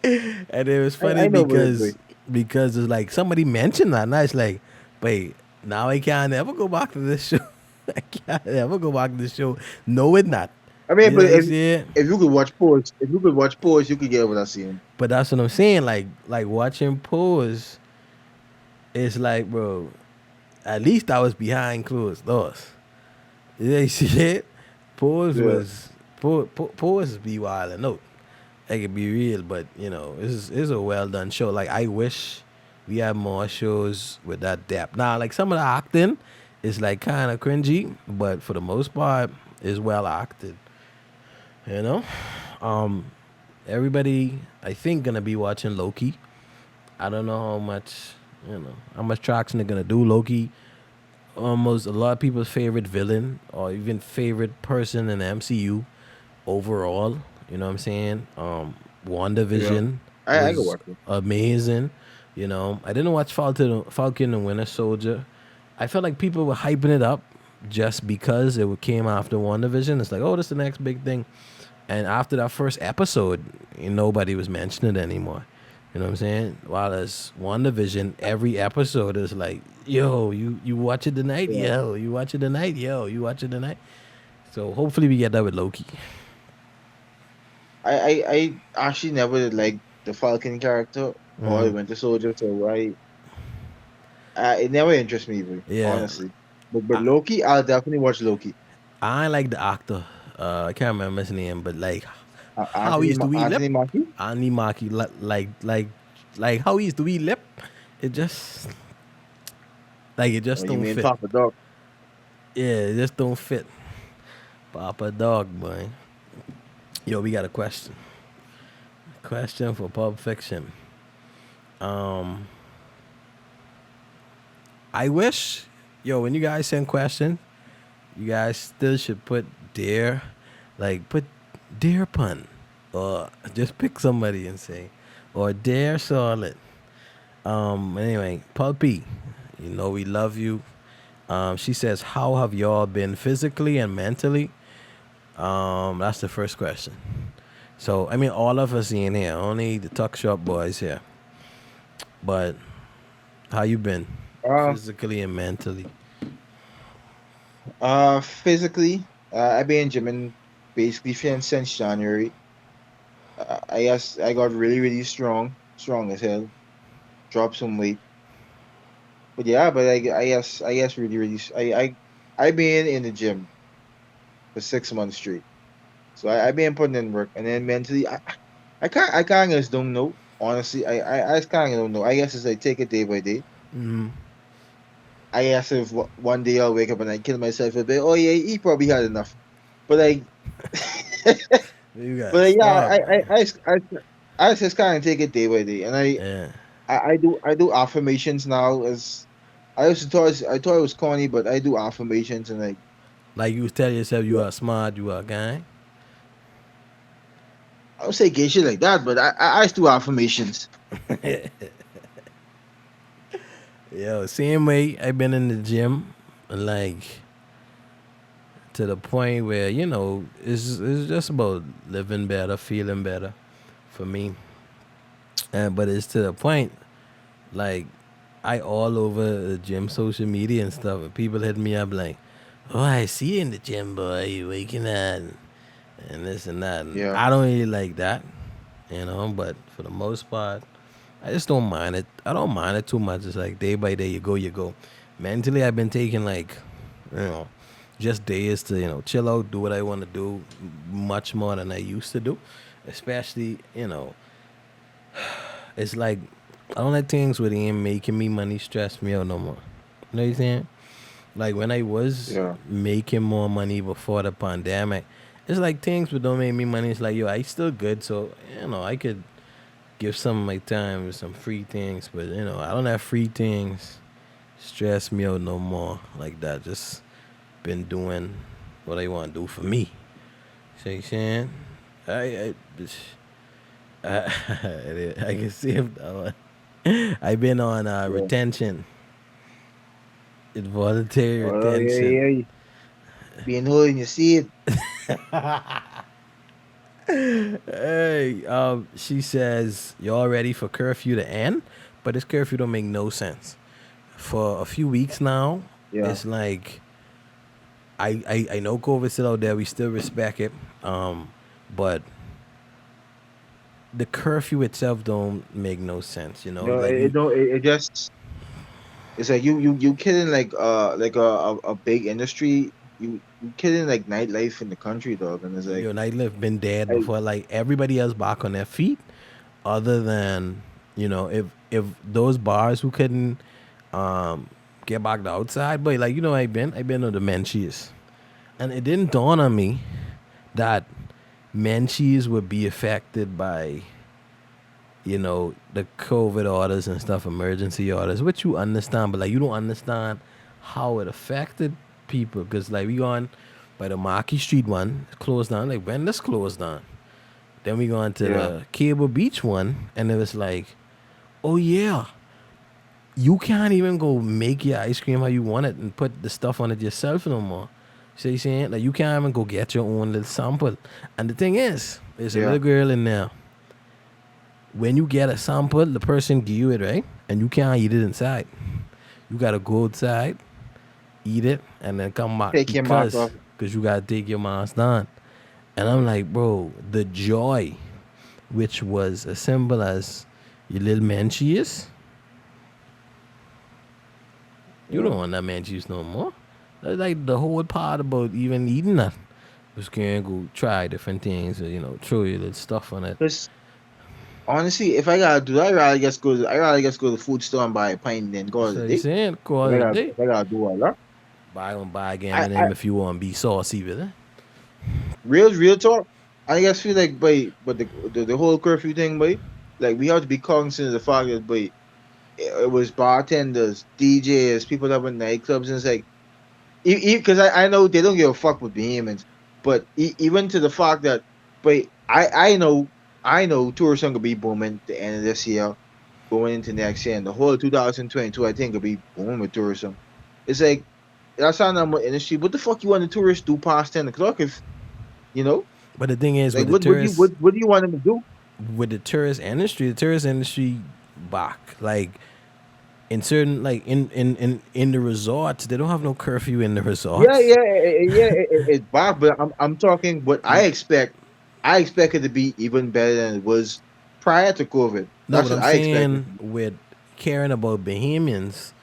[SPEAKER 4] it was funny
[SPEAKER 3] I know what it's
[SPEAKER 4] because
[SPEAKER 3] doing.
[SPEAKER 4] it's like somebody mentioned that, and I was like, wait, now I can't ever go back to this show. I can't ever go back to this show. No, it not.
[SPEAKER 3] I mean,
[SPEAKER 4] You know
[SPEAKER 3] but
[SPEAKER 4] what I'm saying?
[SPEAKER 3] if you could watch Pose, if you could watch Pose, you could get what I'm saying.
[SPEAKER 4] But that's what I'm saying. Like watching Pose, it's like, bro, at least I was behind closed doors. You know, see it? Pause
[SPEAKER 3] Yeah,
[SPEAKER 4] was pause be wild and no. I could be real, but it's a well done show. Like I wish we had more shows with that depth. Now, like some of the acting is like kind of cringy, but for the most part, is well acted. You know, um, everybody I think gonna be watching Loki. I don't know how much traction they're gonna do. Loki, almost a lot of people's favorite villain or even favorite person in the MCU overall. You know what I'm saying?
[SPEAKER 3] yeah.
[SPEAKER 4] WandaVision
[SPEAKER 3] I can
[SPEAKER 4] was
[SPEAKER 3] watch it.
[SPEAKER 4] amazing. I didn't watch Falcon and Winter Soldier. I felt like people were hyping it up just because it came after WandaVision. It's like, oh, this is the next big thing. And after that first episode, nobody was mentioning it anymore. You know what I'm saying? While as WandaVision, every episode is like, yo, you watch it tonight?
[SPEAKER 3] Yeah.
[SPEAKER 4] Yo, you watch it tonight? Yo, you watch it tonight? So hopefully we get that with Loki.
[SPEAKER 3] I actually never liked the Falcon character or the
[SPEAKER 4] Mm.
[SPEAKER 3] Winter Soldier, so it never interests me, bro,
[SPEAKER 4] Yeah.
[SPEAKER 3] honestly. But
[SPEAKER 4] I,
[SPEAKER 3] Loki, I'll definitely watch Loki.
[SPEAKER 4] I like the actor. I can't remember his name, but like how he used to we lip.
[SPEAKER 3] Anthony Mackie.
[SPEAKER 4] Annie Maki, like how he used to we lip. It just it just
[SPEAKER 3] Oh, you
[SPEAKER 4] don't
[SPEAKER 3] mean
[SPEAKER 4] fit.
[SPEAKER 3] Papa Dog?
[SPEAKER 4] Yeah, it just don't fit. Papa Dog, boy. Yo, we got a question. Question for Pulp Fiction. Um, I wish, yo, when you guys send questions, you guys still should put dare, like put dare pun, or just pick somebody and say, or dare solid. Anyway, Pulpy, you know we love you. She says, how have y'all been physically and mentally? That's the first question. So I mean, all of us in here, only the Tuck Shop boys here. But how you been,
[SPEAKER 3] Uh,
[SPEAKER 4] physically and mentally?
[SPEAKER 3] Physically, I've been gymming basically since January. I guess I got really strong as hell. Dropped some weight, but yeah, but I guess I've been in the gym for 6 months straight. So I've been putting in work, and then mentally, I can't just don't know. Honestly, I just kind of don't know. I guess it's like take it day by day.
[SPEAKER 4] Mm-hmm.
[SPEAKER 3] I guess if one day I'll wake up and I kill myself a bit, oh yeah, he probably had enough. But like,
[SPEAKER 4] You gotta
[SPEAKER 3] but yeah,
[SPEAKER 4] stop.
[SPEAKER 3] I just kind of take it day by day, and
[SPEAKER 4] Yeah.
[SPEAKER 3] I do affirmations now. As I thought it was corny, but I do affirmations and like
[SPEAKER 4] Like you tell yourself you
[SPEAKER 3] yeah,
[SPEAKER 4] are smart, you are guy.
[SPEAKER 3] I don't say gay shit like that, but I just do affirmations.
[SPEAKER 4] Yo, same way I've been in the gym, like to the point where it's just about living better, feeling better for me. And but it's to the point like I all over the gym social media and stuff, and people hit me up like, "Oh, I see you in the gym, boy. You waking up and this and that." And
[SPEAKER 3] Yeah,
[SPEAKER 4] I don't really like that, But for the most part, I just don't mind it. I don't mind it too much. It's like day by day, you go, you go. Mentally, I've been taking like, you know, just days to chill out, do what I want to do, much more than I used to do. Especially, it's like I don't like things where they ain't making me money stress me out no more. You know what I'm saying? Like when I was
[SPEAKER 3] yeah,
[SPEAKER 4] making more money before the pandemic, it's like things that don't make me money. It's like yo, I still good, so I could give some of my time with some free things, but I don't have free things stress me out no more like that. Just been doing what I want to do for me. See what you saying? I, I, I can see him now. I've been on
[SPEAKER 3] yeah.
[SPEAKER 4] retention, involuntary
[SPEAKER 3] Oh
[SPEAKER 4] retention.
[SPEAKER 3] yeah. Being hood and you see it.
[SPEAKER 4] Hey, she says y'all ready for curfew to end, but this curfew don't make no sense. For a few weeks now,
[SPEAKER 3] Yeah.
[SPEAKER 4] it's like I know COVID's still out there. We still respect it, but the curfew itself don't make no sense.
[SPEAKER 3] No,
[SPEAKER 4] Like
[SPEAKER 3] it
[SPEAKER 4] you,
[SPEAKER 3] don't. It just it's like you killing like a big industry. You killing like nightlife in the country, dog. And it's like
[SPEAKER 4] your nightlife been dead
[SPEAKER 3] I
[SPEAKER 4] before. Like everybody else back on their feet, other than if those bars who couldn't um get back to outside, but like I've been on the Menchies, and it didn't dawn on me that Menchies would be affected by the COVID orders and stuff, emergency orders, which you understand, but like you don't understand how it affected people because like we gone by the Marquis Street one closed down, like when this closed down. Then we gone to
[SPEAKER 3] yeah
[SPEAKER 4] the Cable Beach one, and it was like, oh yeah, you can't even go make your ice cream how you want it and put the stuff on it yourself no more. See what you saying? Like you can't even go get your own little sample. And the thing is, there's a
[SPEAKER 3] yeah
[SPEAKER 4] little girl in there. When you get a sample, the person give you it, right? And you can't eat it inside. You gotta go outside, eat it, and then come back
[SPEAKER 3] take your mask
[SPEAKER 4] because
[SPEAKER 3] off.
[SPEAKER 4] you gotta take your mask down. And I'm like, bro, the joy, which was as simple as your little Menchie's, you don't
[SPEAKER 3] Yeah.
[SPEAKER 4] want that Menchie's no more. That's like the whole part about even eating that was going to go try different things, or, throw your little stuff on it.
[SPEAKER 3] Cause honestly, if I gotta do that, I rather just go to the food store and buy a pint than call it a
[SPEAKER 4] So you
[SPEAKER 3] day.
[SPEAKER 4] saying,
[SPEAKER 3] If
[SPEAKER 4] call
[SPEAKER 3] I
[SPEAKER 4] it a
[SPEAKER 3] gotta
[SPEAKER 4] day.
[SPEAKER 3] if I gotta do all that,
[SPEAKER 4] Buy one, buy again
[SPEAKER 3] I
[SPEAKER 4] with
[SPEAKER 3] I
[SPEAKER 4] him if you want to be saucy with it.
[SPEAKER 3] real talk. I guess feel but the whole curfew thing, but like we have to be cognizant of the fact that, it was bartenders, DJs, people that were in nightclubs, and it's like, because I know they don't give a fuck with Bohemians, but even to the fact that, but I know tourism could be booming at the end of this year, going into next year, and the whole 2022, I think, could be booming with tourism. It's like that's how I'm industry. What the fuck you want the tourists do past 10 o'clock? If you know,
[SPEAKER 4] But the thing is,
[SPEAKER 3] like
[SPEAKER 4] with the tourists,
[SPEAKER 3] what do you want them to do?
[SPEAKER 4] with the tourist industry back, like in certain, like in the resorts, they don't have no curfew in the
[SPEAKER 3] Yeah,
[SPEAKER 4] resorts.
[SPEAKER 3] yeah, it's bad, but I'm talking what I expect. I expect it to be even better than it was prior to COVID.
[SPEAKER 4] No,
[SPEAKER 3] That's
[SPEAKER 4] but
[SPEAKER 3] what
[SPEAKER 4] I'm
[SPEAKER 3] I expect it
[SPEAKER 4] saying
[SPEAKER 3] to be.
[SPEAKER 4] with caring about Bahamians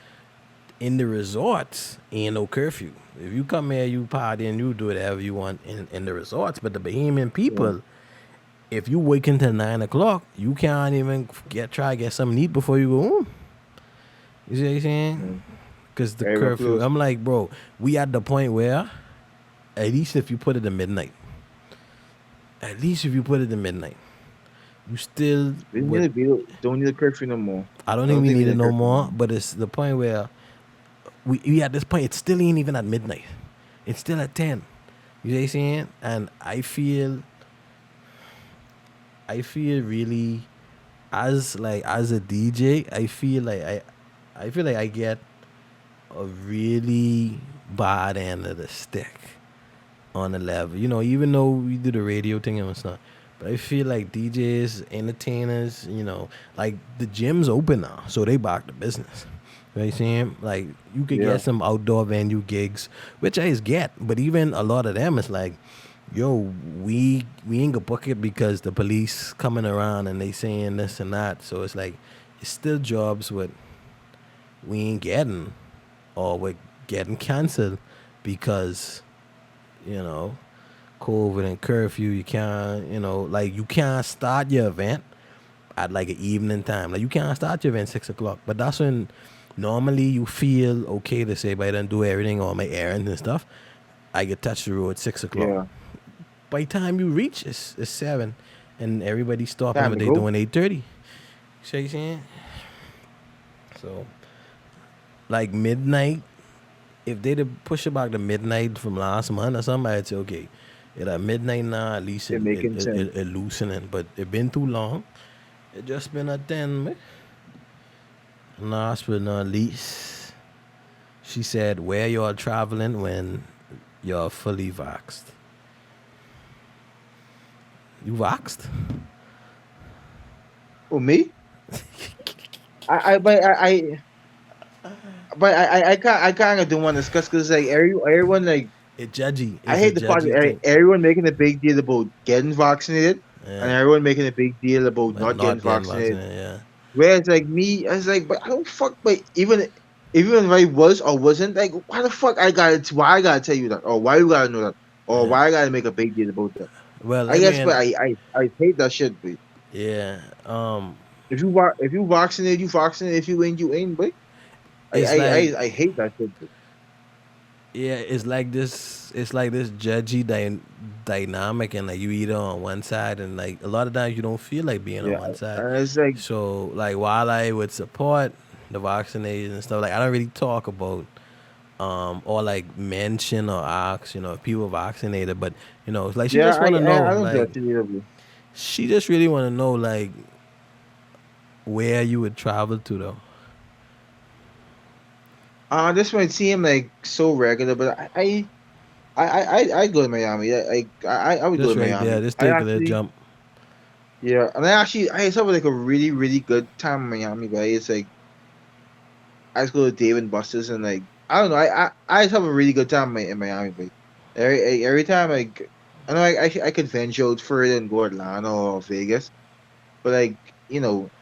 [SPEAKER 4] in the resorts, ain't no curfew. If you come here, you party and you do whatever you want in the resorts. But the Bahamian
[SPEAKER 3] Yeah,
[SPEAKER 4] people, if you wake until 9 o'clock, you can't even try to get something to eat before you go home. You see what I'm saying?
[SPEAKER 3] yeah.
[SPEAKER 4] Because the
[SPEAKER 3] Very
[SPEAKER 4] curfew.
[SPEAKER 3] close.
[SPEAKER 4] I'm like, bro, we at the point where at least if you put it at midnight, at least if you put it at midnight, you still
[SPEAKER 3] We
[SPEAKER 4] would.
[SPEAKER 3] don't need a curfew no more.
[SPEAKER 4] I don't
[SPEAKER 3] I
[SPEAKER 4] think
[SPEAKER 3] don't
[SPEAKER 4] we
[SPEAKER 3] think we
[SPEAKER 4] need
[SPEAKER 3] need
[SPEAKER 4] it
[SPEAKER 3] a
[SPEAKER 4] no
[SPEAKER 3] curfew no
[SPEAKER 4] more,
[SPEAKER 3] more.
[SPEAKER 4] but it's the point where we at this point, it still ain't even at midnight. It's still at 10. You know what I'm saying? And I feel really, as a DJ, I feel like I get a really bad end of the stick on the level. Even though we do the radio thing and stuff. But I feel like DJs, entertainers, like the gym's open now, so they back to business. You know what I'm saying? Like you could
[SPEAKER 3] Yeah,
[SPEAKER 4] get some outdoor venue gigs, which I just get, but even a lot of them, it's like, yo, we ain't gonna book it because the police coming around and they saying this and that. So it's like it's still jobs with we ain't getting, or we're getting canceled because you know COVID and curfew. You can't, like you can't start your event at like an evening time. Like you can't start your event 6 o'clock. But that's when normally you feel okay to say, but I done do everything on my errands and stuff. I get touch the road at 6 o'clock.
[SPEAKER 3] yeah.
[SPEAKER 4] By the time you reach, it's 7, and everybody's stopping
[SPEAKER 3] Time
[SPEAKER 4] what
[SPEAKER 3] to
[SPEAKER 4] they
[SPEAKER 3] go.
[SPEAKER 4] doing 8:30. See what you saying? So like midnight. If they'd have pushed it back to midnight from last month or something, I'd say okay. At midnight now, at least
[SPEAKER 3] They're making sense.
[SPEAKER 4] it loosening. But it been too long. It just been a 10, man. Last but not least, she said, where y'all traveling when you're fully vaxxed? You vaxxed?
[SPEAKER 3] Oh, me? I but I kind of don't want to discuss because like everyone like
[SPEAKER 4] It judgy.
[SPEAKER 3] I
[SPEAKER 4] It's a
[SPEAKER 3] hate the fact
[SPEAKER 4] judgy
[SPEAKER 3] that
[SPEAKER 4] thing.
[SPEAKER 3] everyone making a big deal about getting vaccinated and
[SPEAKER 4] Yeah.
[SPEAKER 3] everyone making a big deal about
[SPEAKER 4] But
[SPEAKER 3] not getting
[SPEAKER 4] not getting
[SPEAKER 3] vaccinated.
[SPEAKER 4] vaccinated, yeah.
[SPEAKER 3] Whereas like me, I was like, but I don't fuck. But even if I was or wasn't, like, why the fuck why I gotta tell you that, or why you gotta know that, or
[SPEAKER 4] Yeah.
[SPEAKER 3] why I gotta make a big deal about that?
[SPEAKER 4] Well,
[SPEAKER 3] I
[SPEAKER 4] I
[SPEAKER 3] guess, but
[SPEAKER 4] mean,
[SPEAKER 3] I hate that shit. But
[SPEAKER 4] yeah.
[SPEAKER 3] if you vaccinate, you vaccinate. If you ain't, you ain't. But
[SPEAKER 4] It's like,
[SPEAKER 3] I hate that shit. But
[SPEAKER 4] yeah, it's like this judgy dynamic, and like you either on one side, and like a lot of times you don't feel like being on
[SPEAKER 3] yeah,
[SPEAKER 4] one side.
[SPEAKER 3] and it's like
[SPEAKER 4] So like while I would support the vaccinated and stuff, like I don't really talk about or like mention or ask, if people vaccinated, but it's like she
[SPEAKER 3] yeah,
[SPEAKER 4] just want to know,
[SPEAKER 3] I don't do
[SPEAKER 4] like
[SPEAKER 3] that shit either. Bro.
[SPEAKER 4] she just really want to know, like where you would travel to though.
[SPEAKER 3] This might seem like so regular, but I go to Miami. I would go
[SPEAKER 4] Just
[SPEAKER 3] to
[SPEAKER 4] right there,
[SPEAKER 3] Miami.
[SPEAKER 4] just
[SPEAKER 3] I
[SPEAKER 4] take a little
[SPEAKER 3] actually
[SPEAKER 4] jump.
[SPEAKER 3] Yeah, and I just have like a really really good time in Miami. But it's like I just go to Dave and Buster's and like I don't know. I just have a really good time in Miami. But every time I know I could venture out further and go Atlanta or Vegas, but like you know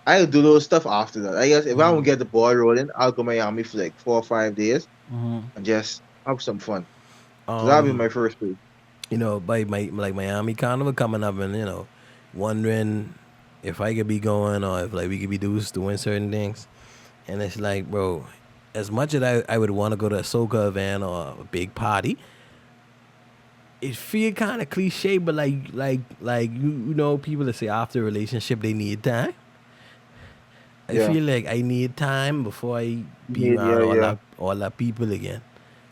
[SPEAKER 3] I'll do those stuff after that. I guess if I don't get the ball rolling, I'll go Miami for like 4 or 5 days and just have some fun. So that'll be
[SPEAKER 4] Um,
[SPEAKER 3] my first place.
[SPEAKER 4] by my like Miami Carnival coming up, and wondering if I could be going or if like we could be doing certain things. And it's like, bro, as much as I would want to go to a soca event or a big party, it feel kind of cliche, but like people that say after a relationship they need time. I
[SPEAKER 3] Yeah.
[SPEAKER 4] feel like I need time before I be
[SPEAKER 3] Yeah,
[SPEAKER 4] around
[SPEAKER 3] yeah, yeah.
[SPEAKER 4] all that people again.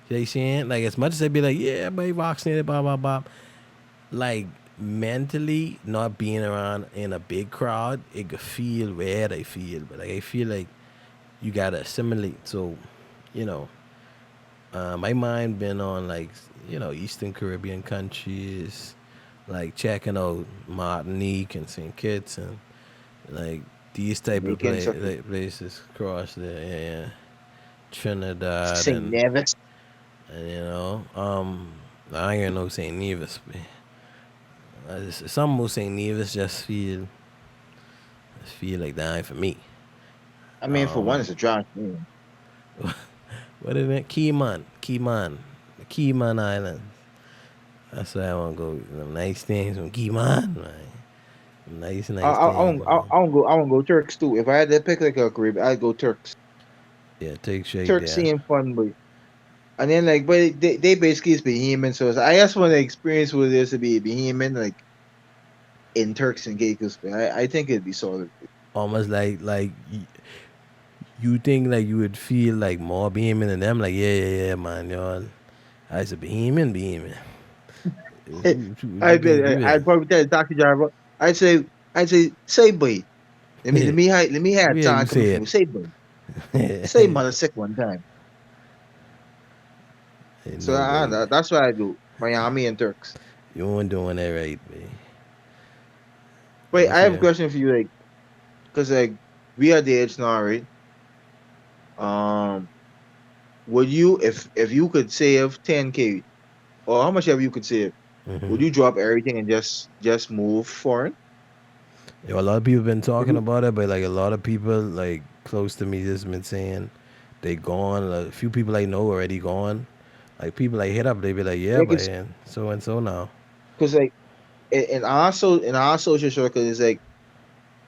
[SPEAKER 4] You know what I'm saying? Like as much as I be like, yeah, everybody vaccinated, blah blah blah. Like mentally, not being around in a big crowd, it could feel weird. I feel, but like I feel like you gotta assimilate. So, you know, my mind been on like Eastern Caribbean countries, like checking out Martinique and Saint Kitts and like these type of
[SPEAKER 3] Making such a
[SPEAKER 4] places across there, yeah. Trinidad
[SPEAKER 3] St. Nevis.
[SPEAKER 4] and I ain't gonna know St. Nevis, but some of St. Nevis just feel like that ain't for me.
[SPEAKER 3] I mean, for one,
[SPEAKER 4] Um,
[SPEAKER 3] it's a dry thing.
[SPEAKER 4] what is it? Keyman, the Keyman Islands. That's where I want to go. Some nice things from Keyman, man. Nice, nice things, man.
[SPEAKER 3] I won't go Turks too. If I had to pick like a Caribbean, I'd go Turks.
[SPEAKER 4] Yeah, take straight
[SPEAKER 3] Turks
[SPEAKER 4] there.
[SPEAKER 3] seem fun, but and then like, but they basically is Bahamian. So I just want to experience what it is to be a Bahamian, like in Turks and Caicos. But I think it'd be solid.
[SPEAKER 4] Almost like you think like you would feel like more Bohemian than them. Like yeah, man, y'all. I was a Bohemian. What you think you
[SPEAKER 3] I'd
[SPEAKER 4] is?
[SPEAKER 3] probably tell the taxi driver. I'd say say boy. Let me have
[SPEAKER 4] Yeah, you
[SPEAKER 3] time coming
[SPEAKER 4] say
[SPEAKER 3] from
[SPEAKER 4] it.
[SPEAKER 3] you. Say boy. Say mother sick one time. So
[SPEAKER 4] No way.
[SPEAKER 3] that's what I do. Miami and Turks.
[SPEAKER 4] You weren't doing that right, man.
[SPEAKER 3] Wait, I
[SPEAKER 4] That's
[SPEAKER 3] have a
[SPEAKER 4] yeah.
[SPEAKER 3] question for you, like, cause like we are the age now, right? Um, would you if you could save 10K or how much ever you could save, would
[SPEAKER 4] Hmm.
[SPEAKER 3] you drop everything and just move foreign?
[SPEAKER 4] Yo, a lot of people been
[SPEAKER 3] If
[SPEAKER 4] talking
[SPEAKER 3] you,
[SPEAKER 4] about it, but like a lot of people like close to me just been saying they gone. A few people I know already gone. Like people I hit up, they be like, yeah,
[SPEAKER 3] like
[SPEAKER 4] but
[SPEAKER 3] it's
[SPEAKER 4] so and so now.
[SPEAKER 3] cause like in our social circle, it's like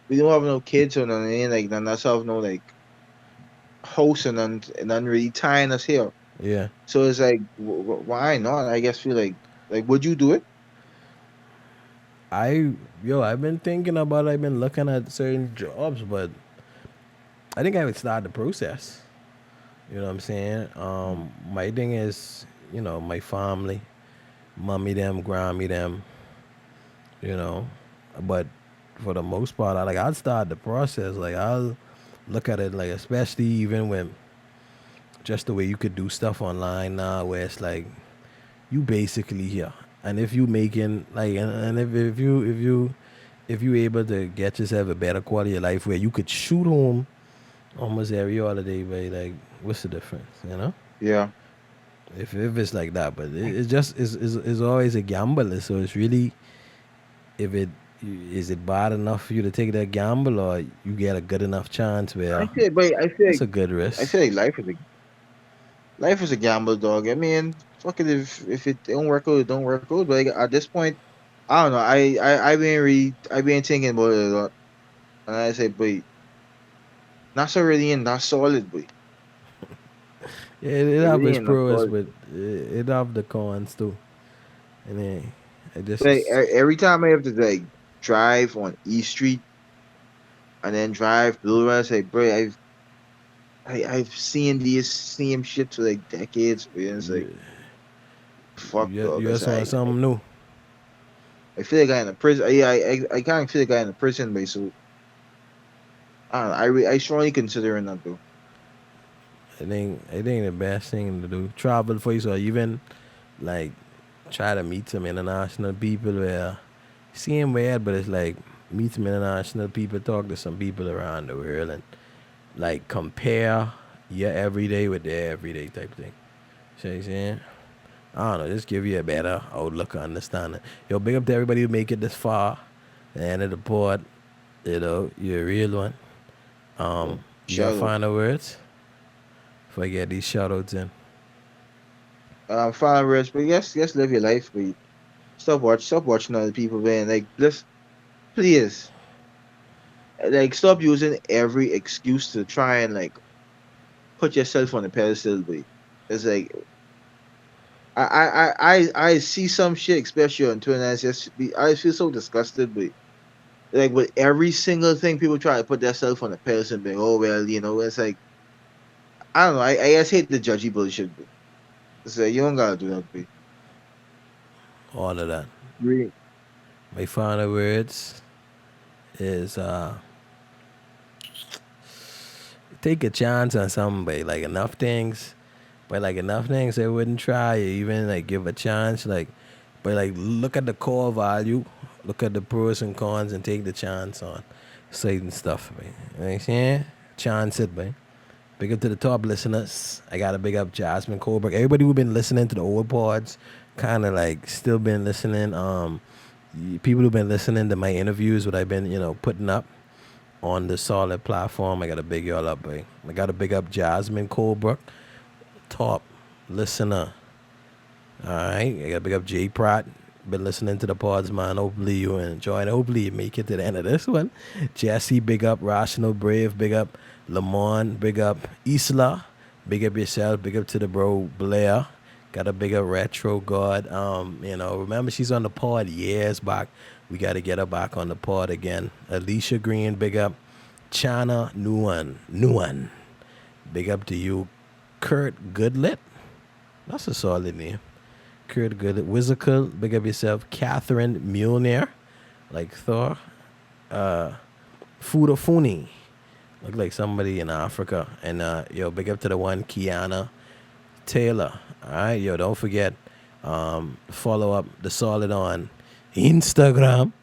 [SPEAKER 3] we don't have no kids or nothing, and like none of us have no like house and none really tying us here.
[SPEAKER 4] Yeah.
[SPEAKER 3] So it's like why not? I guess feel like would you do it?
[SPEAKER 4] I I've been thinking about. I've been looking at certain jobs, but I think I would start the process. You know what I'm saying? My thing is, my family, mommy them, grammy them, you know. But for the most part, I'd start the process. Like I'll look at it like, especially even when just the way you could do stuff online now, where it's like you basically here, and if you making like, and if you able to get yourself a better quality of life where you could shoot home almost every holiday, but like, what's the difference, you know?
[SPEAKER 3] Yeah.
[SPEAKER 4] If it's like that, but it's just it's always a gamble. So it's really, if it is it bad enough for you to take that gamble, or you get a good enough chance where it's a good
[SPEAKER 3] I
[SPEAKER 4] risk.
[SPEAKER 3] feel like life is a gamble, dog. I mean, fuck it if it don't work out, it don't work out. But like, at this point, I don't know. I've been thinking about it a lot, and I say, but not so really and not solid, but
[SPEAKER 4] Yeah, it have
[SPEAKER 3] really
[SPEAKER 4] its
[SPEAKER 3] and not
[SPEAKER 4] pros,
[SPEAKER 3] solid.
[SPEAKER 4] but it have the cons too. And then I just
[SPEAKER 3] Like
[SPEAKER 4] is
[SPEAKER 3] every time I have to like drive on East Street and then drive Blue Ridge, I say, bro, I've seen these same shit for like decades, but it's like fuck, dog.
[SPEAKER 4] you just want something new.
[SPEAKER 3] I feel like I in a prison. Yeah, I kind of feel like I in a prison, but so I don't know. I strongly considering that though.
[SPEAKER 4] I think the best thing to do, travel for you, or even like try to meet some international people where seem weird, but it's like meet some international people, talk to some people around the world, and like compare your everyday with their everyday type thing. See what I'm saying? I don't know, just give you a better outlook, understanding. Yo, big up to everybody who make it this far. The end of the board, you're a real one.
[SPEAKER 3] Yeah.
[SPEAKER 4] You got
[SPEAKER 3] Shout out.
[SPEAKER 4] final words before I get these shout outs in.
[SPEAKER 3] Followers, but yes, live your life, but stop watching other people, man. Like, let's please, like, stop using every excuse to try and like put yourself on a pedestal, but it's like I see some shit, especially on Twitter, and I feel so disgusted, but like with every single thing, people try to put themselves on a pedestal and be, oh well, it's like I don't know. I just hate the judgy bullshit. So you don't gotta do that, be.
[SPEAKER 4] All of that.
[SPEAKER 3] Really?
[SPEAKER 4] My final words is take a chance on somebody. Like enough things, but like enough things they wouldn't try or even like give a chance. Like, but like look at the core value, look at the pros and cons, and take the chance on certain stuff, man. You know what I'm saying? Chance it, man. Big up to the top listeners. I gotta big up Jasmine Colbert. Everybody who been listening to the old pods, kind of like still been listening. People who've been listening to my interviews, what I've been, putting up on the solid platform. I gotta big y'all up, boy. I gotta big up Jasmine Colbert, top listener. All right, I gotta big up Jay Pratt. Been listening to the pods, man. Hopefully you enjoying it. Hopefully you make it to the end of this one. Jesse, big up. Rational Brave, big up. Lamont, big up. Isla, big up yourself. Big up to the bro Blair. Got a big up Retro God. Remember she's on the pod years back. We got to get her back on the pod again. Alicia Green, big up. Chana Nguyen. Big up to you. Kurt Goodlet. That's a solid name. Kurt Goodlet. Wizzical, big up yourself. Catherine Mjolnir, like Thor. Fudafuni. Look like somebody in Africa. And big up to the one Kiana Taylor. All right, don't forget follow up the solid on Instagram,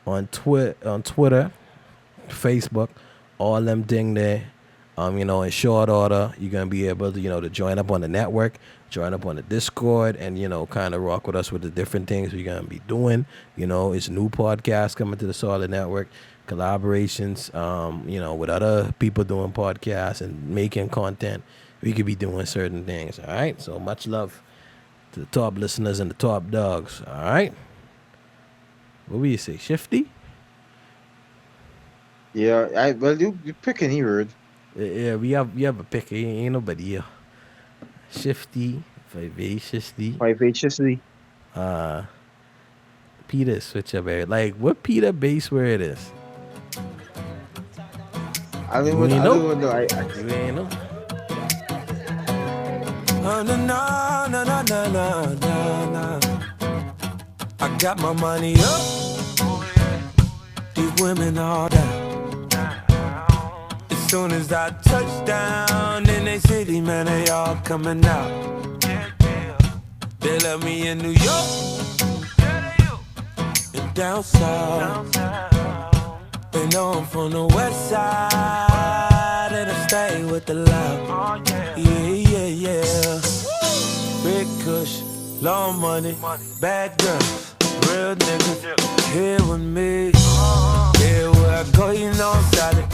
[SPEAKER 4] on Twitter, Facebook, all them thing there. In short order, you're gonna be able to, to join up on the network, join up on the Discord, and kind of rock with us with the different things we're gonna be doing. It's new podcasts coming to the Solid Network, collaborations, with other people doing podcasts and making content. We could be doing certain things. All right. So much love to the top listeners and the top dogs. All right. What will you say? Shifty?
[SPEAKER 3] Yeah, you pick any word.
[SPEAKER 4] Yeah, we have a pick. Ain't nobody here. Shifty, vivaciously.
[SPEAKER 3] Vivaciously.
[SPEAKER 4] Peter switcher berry. Like what Peter base where it is?
[SPEAKER 3] I don't even know.
[SPEAKER 4] You ain't know. No. I got my money up. These women all down. As soon as I touch down in they city, man, they all coming out. They love me in New York and down south. They know I'm from the west side and I stay with the love. Yeah. Big kush, long money, bad girls, real niggas, here with me. Here where I go, I'm solid.